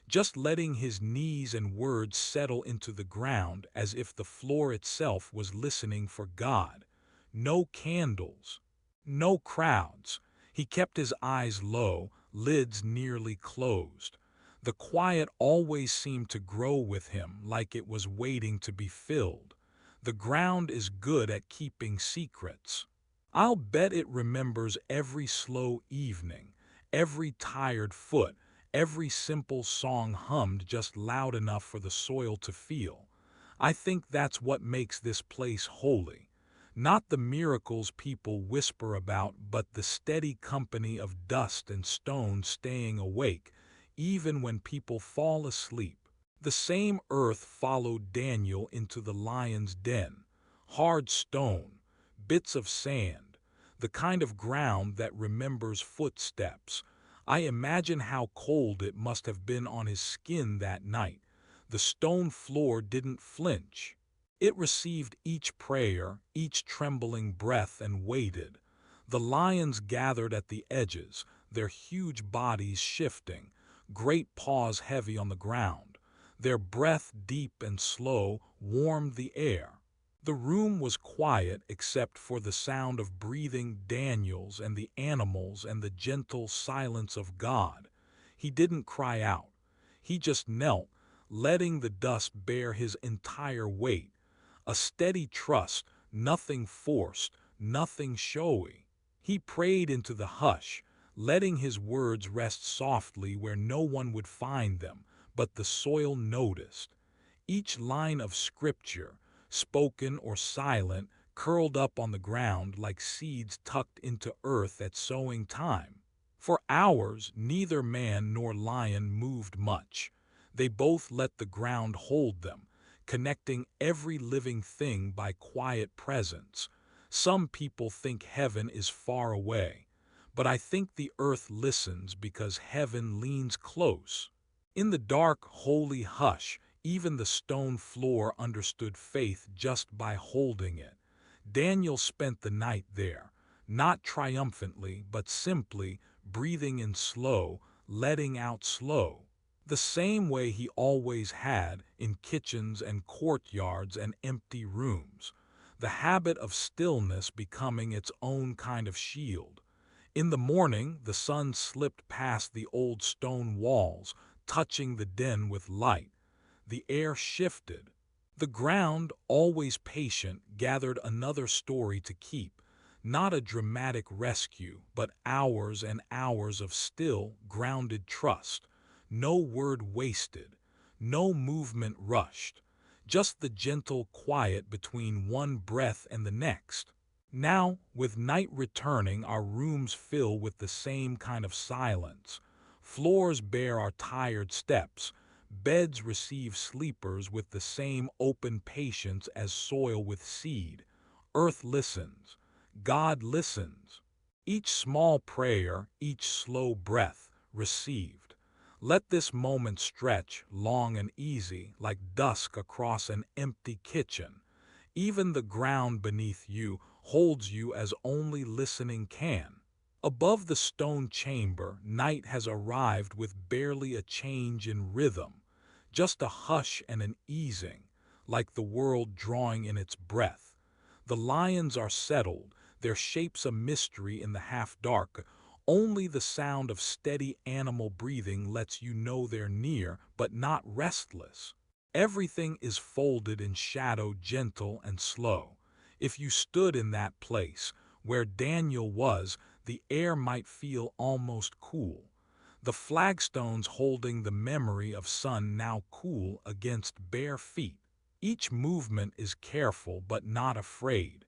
just letting his knees and words settle into the ground as if the floor itself was listening for God. No candles, no crowds. He kept his eyes low, lids nearly closed. The quiet always seemed to grow with him, like it was waiting to be filled. The ground is good at keeping secrets. I'll bet it remembers every slow evening, every tired foot, every simple song hummed just loud enough for the soil to feel. I think that's what makes this place holy. Not the miracles people whisper about, but the steady company of dust and stone staying awake, even when people fall asleep. The same earth followed Daniel into the lion's den. Hard stone, bits of sand, the kind of ground that remembers footsteps. I imagine how cold it must have been on his skin that night. The stone floor didn't flinch. It received each prayer, each trembling breath, and waited. The lions gathered at the edges, their huge bodies shifting, great paws heavy on the ground. Their breath, deep and slow, warmed the air. The room was quiet except for the sound of breathing Daniels and the animals and the gentle silence of God. He didn't cry out. He just knelt, letting the dust bear his entire weight. A steady trust, nothing forced, nothing showy. He prayed into the hush, letting his words rest softly where no one would find them, but the soil noticed. Each line of scripture, spoken or silent, curled up on the ground like seeds tucked into earth at sowing time. For hours, neither man nor lion moved much. They both let the ground hold them, connecting every living thing by quiet presence. Some people think heaven is far away, but I think the earth listens because heaven leans close. In the dark, holy hush, even the stone floor understood faith just by holding it. Daniel spent the night there, not triumphantly, but simply breathing in slow, letting out slow. The same way he always had in kitchens and courtyards and empty rooms, the habit of stillness becoming its own kind of shield. In the morning, the sun slipped past the old stone walls, touching the den with light. The air shifted. The ground, always patient, gathered another story to keep. Not a dramatic rescue, but hours and hours of still, grounded trust. No word wasted. No movement rushed. Just the gentle quiet between one breath and the next. Now, with night returning, our rooms fill with the same kind of silence. Floors bear our tired steps. Beds receive sleepers with the same open patience as soil with seed. Earth listens. God listens. Each small prayer, each slow breath, received. Let this moment stretch, long and easy, like dusk across an empty kitchen. Even the ground beneath you holds you as only listening can. Above the stone chamber, night has arrived with barely a change in rhythm, just a hush and an easing, like the world drawing in its breath. The lions are settled, their shapes a mystery in the half-dark. Only the sound of steady animal breathing lets you know they're near, but not restless. Everything is folded in shadow, gentle and slow. If you stood in that place, where Daniel was, the air might feel almost cool. The flagstones holding the memory of sun now cool against bare feet. Each movement is careful but not afraid.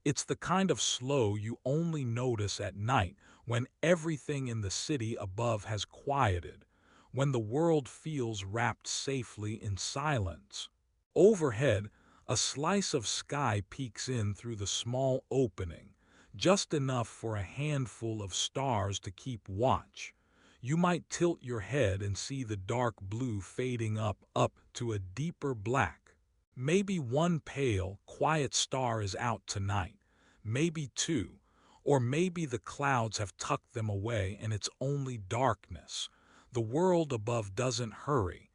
It's the kind of slow you only notice at night when everything in the city above has quieted, when the world feels wrapped safely in silence. Overhead, a slice of sky peeks in through the small opening, just enough for a handful of stars to keep watch. You might tilt your head and see the dark blue fading up to a deeper black. Maybe one pale, quiet star is out tonight, maybe two, or maybe the clouds have tucked them away and it's only darkness. The world above doesn't hurry.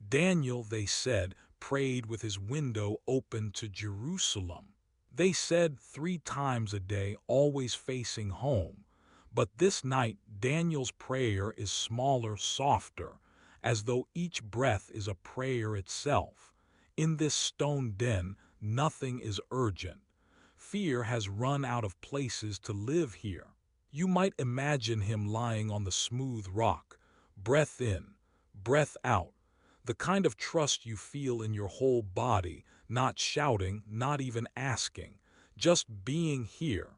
Daniel, they said, prayed with his window open to Jerusalem. They said 3 times a day, always facing home. But this night, Daniel's prayer is smaller, softer, as though each breath is a prayer itself. In this stone den, nothing is urgent. Fear has run out of places to live here. You might imagine him lying on the smooth rock, breath in, breath out, the kind of trust you feel in your whole body, not shouting, not even asking, just being here.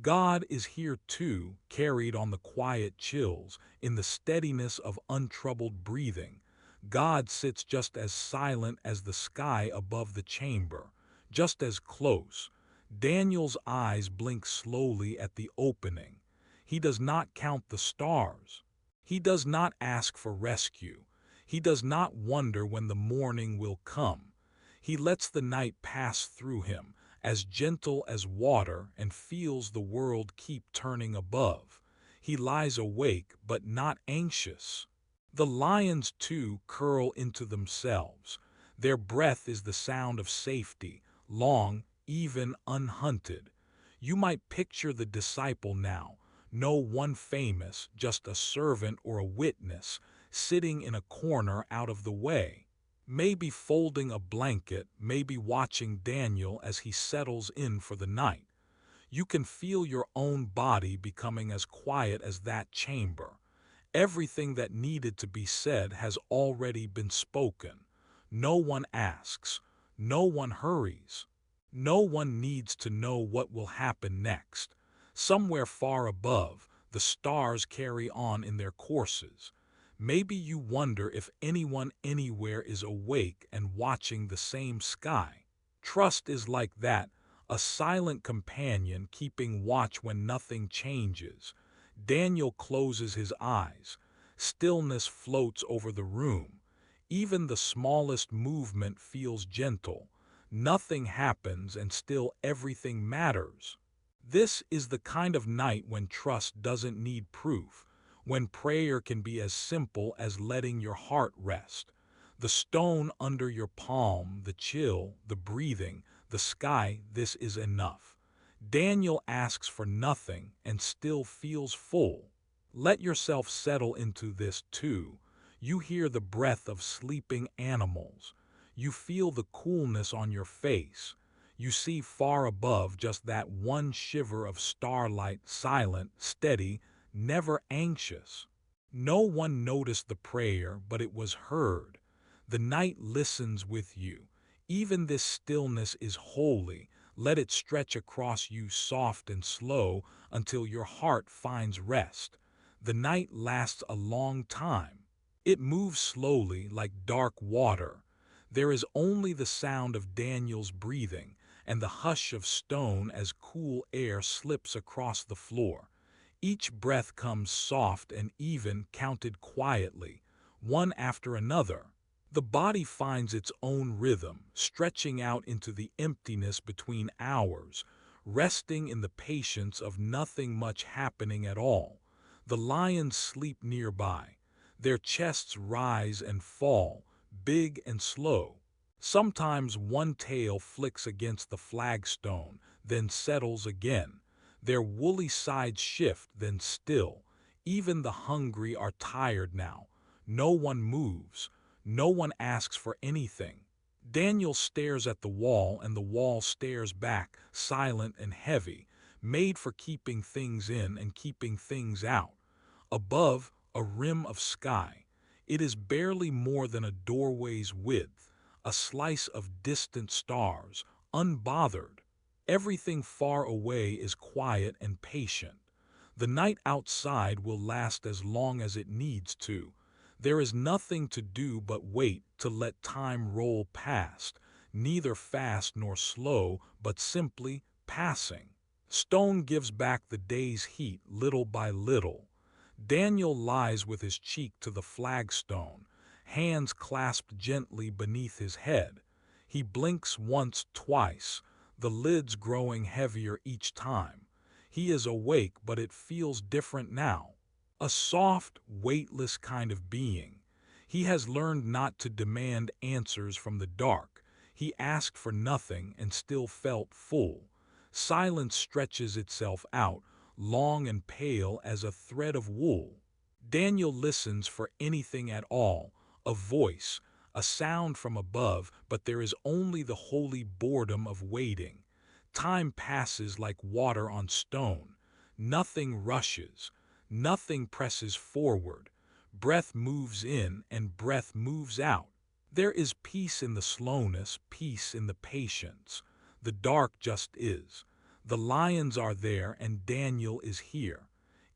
God is here too, carried on the quiet chills, in the steadiness of untroubled breathing. God sits just as silent as the sky above the chamber, just as close. Daniel's eyes blink slowly at the opening. He does not count the stars. He does not ask for rescue. He does not wonder when the morning will come. He lets the night pass through him, as gentle as water, and feels the world keep turning above. He lies awake but not anxious. The lions too curl into themselves. Their breath is the sound of safety, long, even unhunted. You might picture the disciple now, no one famous, just a servant or a witness, sitting in a corner out of the way. Maybe folding a blanket, maybe watching Daniel as he settles in for the night. You can feel your own body becoming as quiet as that chamber. Everything that needed to be said has already been spoken. No one asks. No one hurries. No one needs to know what will happen next. Somewhere far above, The stars carry on in their courses. Maybe you wonder if anyone anywhere is awake and watching the same sky. Trust is like that, a silent companion keeping watch when nothing changes. Daniel closes his eyes. Stillness floats over the room. Even the smallest movement feels gentle. Nothing happens and still everything matters. This is the kind of night when trust doesn't need proof, when prayer can be as simple as letting your heart rest. The stone under your palm, the chill, the breathing, the sky, this is enough. Daniel asks for nothing and still feels full. Let yourself settle into this too. You hear the breath of sleeping animals. You feel the coolness on your face. You see far above just that one shiver of starlight, silent, steady, never anxious. No one noticed the prayer, but it was heard. The night listens with you. Even this stillness is holy. Let it stretch across you soft and slow until your heart finds rest. The night lasts a long time. It moves slowly like dark water. There is only the sound of Daniel's breathing and the hush of stone as cool air slips across the floor. Each breath comes soft and even, counted quietly, one after another. The body finds its own rhythm, stretching out into the emptiness between hours, resting in the patience of nothing much happening at all. The lions sleep nearby. Their chests rise and fall, big and slow. Sometimes one tail flicks against the flagstone, then settles again. Their woolly sides shift, then still. Even the hungry are tired now. No one moves. No one asks for anything. Daniel stares at the wall, and the wall stares back, silent and heavy, made for keeping things in and keeping things out. Above, a rim of sky. It is barely more than a doorway's width, a slice of distant stars, unbothered. Everything far away is quiet and patient. The night outside will last as long as it needs to. There is nothing to do but wait to let time roll past, neither fast nor slow, but simply passing. Stone gives back the day's heat little by little. Daniel lies with his cheek to the flagstone, hands clasped gently beneath his head. He blinks once, twice, the lids growing heavier each time. He is awake, but it feels different now. A soft, weightless kind of being. He has learned not to demand answers from the dark. He asked for nothing and still felt full. Silence stretches itself out, long and pale as a thread of wool. Daniel listens for anything at all, a voice, a sound from above, but there is only the holy boredom of waiting. Time passes like water on stone. Nothing rushes. Nothing presses forward. Breath moves in and breath moves out. There is peace in the slowness, peace in the patience. The dark just is. The lions are there and Daniel is here.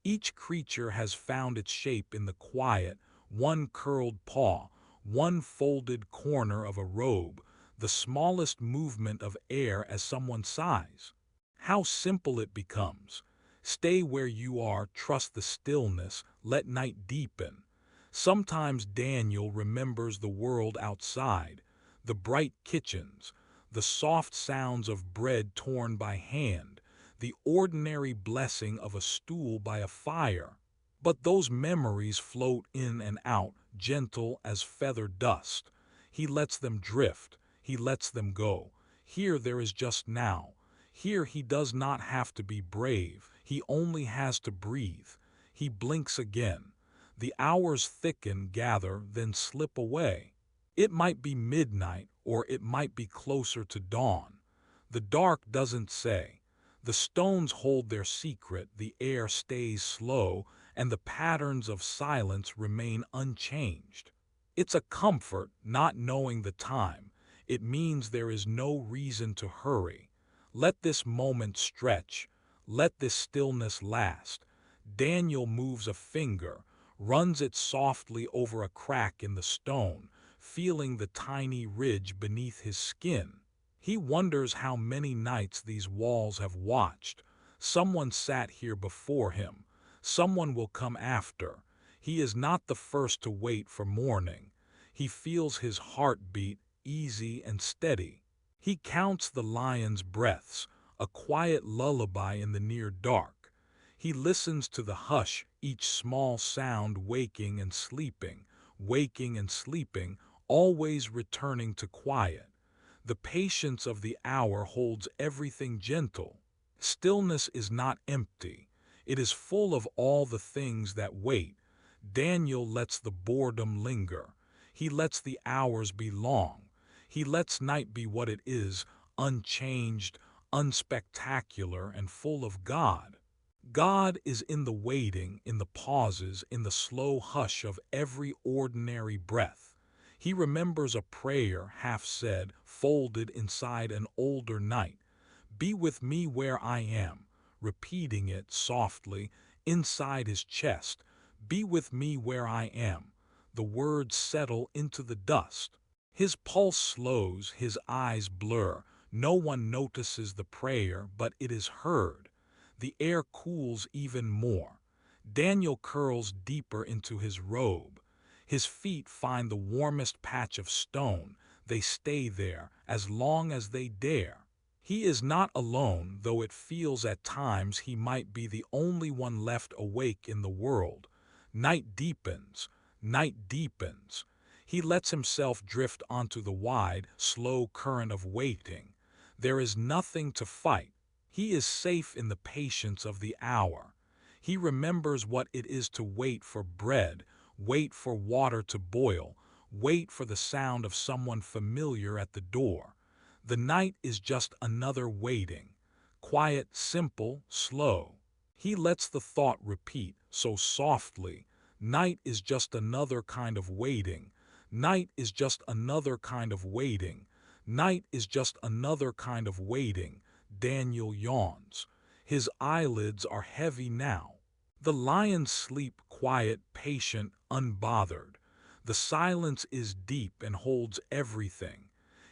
Each creature has found its shape in the quiet, one curled paw, one folded corner of a robe, the smallest movement of air as someone sighs. How simple it becomes. Stay where you are, trust the stillness, let night deepen. Sometimes Daniel remembers the world outside, the bright kitchens, the soft sounds of bread torn by hand, the ordinary blessing of a stool by a fire. But those memories float in and out, gentle as feather dust. He lets them drift, he lets them go. Here there is just now. Here he does not have to be brave, he only has to breathe. He blinks again. The hours thicken, gather, then slip away. It might be midnight, or it might be closer to dawn. The dark doesn't say. The stones hold their secret, the air stays slow, and the patterns of silence remain unchanged. It's a comfort not knowing the time. It means there is no reason to hurry. Let this moment stretch. Let this stillness last. Daniel moves a finger, runs it softly over a crack in the stone, feeling the tiny ridge beneath his skin. He wonders how many nights these walls have watched. Someone sat here before him. Someone will come after. He is not the first to wait for morning. He feels his heartbeat, easy and steady. He counts the lion's breaths, a quiet lullaby in the near dark. He listens to the hush, each small sound waking and sleeping, always returning to quiet. The patience of the hour holds everything gentle. Stillness is not empty. It is full of all the things that wait. Daniel lets the boredom linger. He lets the hours be long. He lets night be what it is, unchanged, unspectacular, and full of God. God is in the waiting, in the pauses, in the slow hush of every ordinary breath. He remembers a prayer half said, folded inside an older night. Be with me where I am, repeating it softly inside his chest. Be with me where I am. The words settle into the dust. His pulse slows, his eyes blur. No one notices the prayer, but it is heard. The air cools even more. Daniel curls deeper into his robe. His feet find the warmest patch of stone. They stay there as long as they dare. He is not alone, though it feels at times he might be the only one left awake in the world. Night deepens. Night deepens. He lets himself drift onto the wide, slow current of waiting. There is nothing to fight. He is safe in the patience of the hour. He remembers what it is to wait for bread, wait for water to boil, wait for the sound of someone familiar at the door. The night is just another waiting. Quiet, simple, slow. He lets the thought repeat so softly. Night is just another kind of waiting. Night is just another kind of waiting. Night is just another kind of waiting. Daniel yawns. His eyelids are heavy now. The lions sleep quiet, patient, unbothered. The silence is deep and holds everything.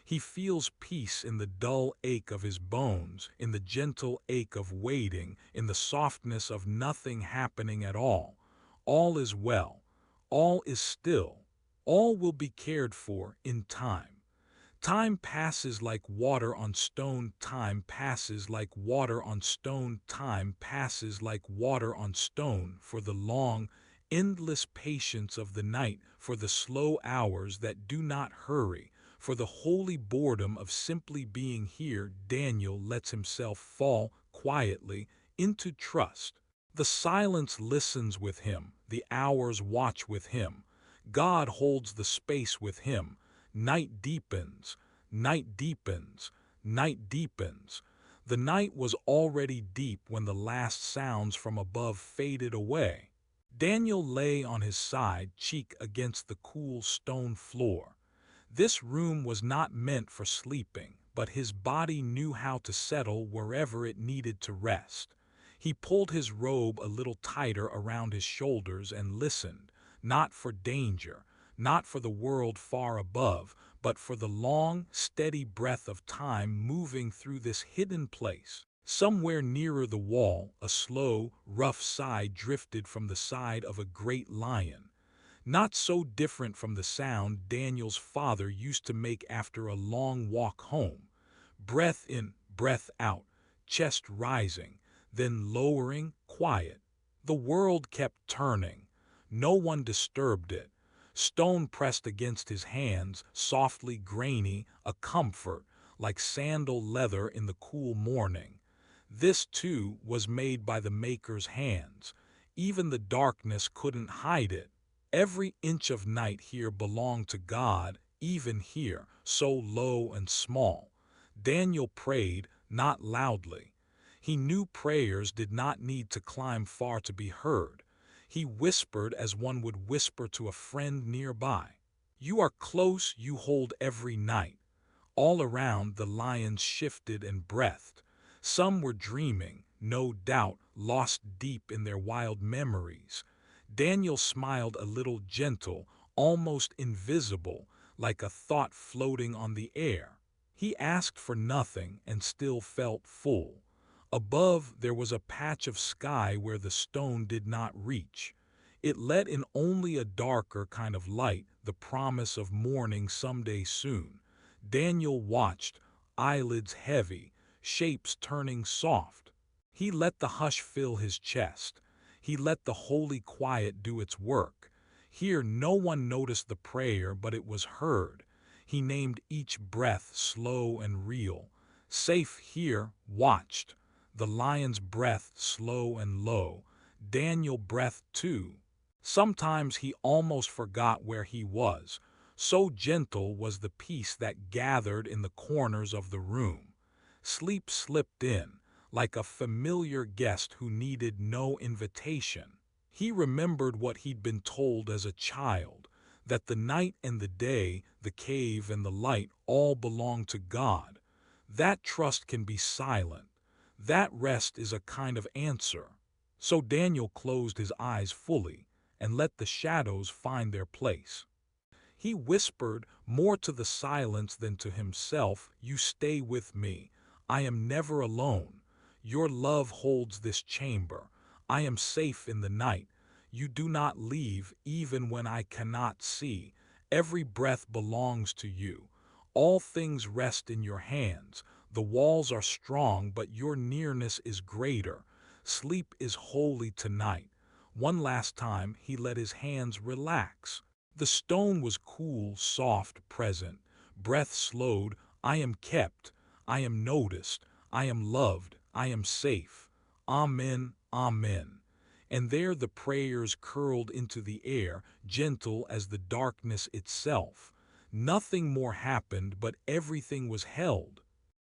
He feels peace in the dull ache of his bones, in the gentle ache of waiting, in the softness of nothing happening at all. All is well. All is still. All will be cared for in time. Time passes like water on stone. Time passes like water on stone. Time passes like water on stone for the long, endless patience of the night, for the slow hours that do not hurry, for the holy boredom of simply being here. Daniel lets himself fall quietly into trust. The silence listens with him. The hours watch with him. God holds the space with him. Night deepens, night deepens, night deepens. The night was already deep when the last sounds from above faded away. Daniel lay on his side, cheek against the cool stone floor. This room was not meant for sleeping, but his body knew how to settle wherever it needed to rest. He pulled his robe a little tighter around his shoulders and listened, not for danger, not for the world far above, but for the long, steady breath of time moving through this hidden place. Somewhere nearer the wall, a slow, rough sigh drifted from the side of a great lion. Not so different from the sound Daniel's father used to make after a long walk home. Breath in, breath out, chest rising, then lowering, quiet. The world kept turning. No one disturbed it. Stone pressed against his hands, softly grainy, a comfort, like sandal leather in the cool morning. This, too, was made by the maker's hands. Even the darkness couldn't hide it. Every inch of night here belonged to God, even here, so low and small. Daniel prayed, not loudly. He knew prayers did not need to climb far to be heard. He whispered as one would whisper to a friend nearby. You are close, you hold every night. All around the lions shifted and breathed. Some were dreaming, no doubt, lost deep in their wild memories. Daniel smiled a little gentle, almost invisible, like a thought floating on the air. He asked for nothing and still felt full. Above there was a patch of sky where the stone did not reach. It let in only a darker kind of light, the promise of morning someday soon. Daniel watched, eyelids heavy, shapes turning soft. He let the hush fill his chest. He let the holy quiet do its work. Here no one noticed the prayer, but it was heard. He named each breath slow and real. Safe here, watched. The lion's breath slow and low. Daniel breathed too. Sometimes he almost forgot where he was. So gentle was the peace that gathered in the corners of the room. Sleep slipped in, like a familiar guest who needed no invitation. He remembered what he'd been told as a child, that the night and the day, the cave and the light all belong to God. That trust can be silent. That rest is a kind of answer. So Daniel closed his eyes fully and let the shadows find their place. He whispered, more to the silence than to himself, "You stay with me. I am never alone. Your love holds this chamber. I am safe in the night. You do not leave even when I cannot see. Every breath belongs to you. All things rest in your hands. The walls are strong, but your nearness is greater. Sleep is holy tonight." One last time he let his hands relax. The stone was cool, soft, present. Breath slowed. "I am kept. I am noticed. I am loved. I am safe. Amen, amen." And there the prayers curled into the air, gentle as the darkness itself. Nothing more happened, but everything was held.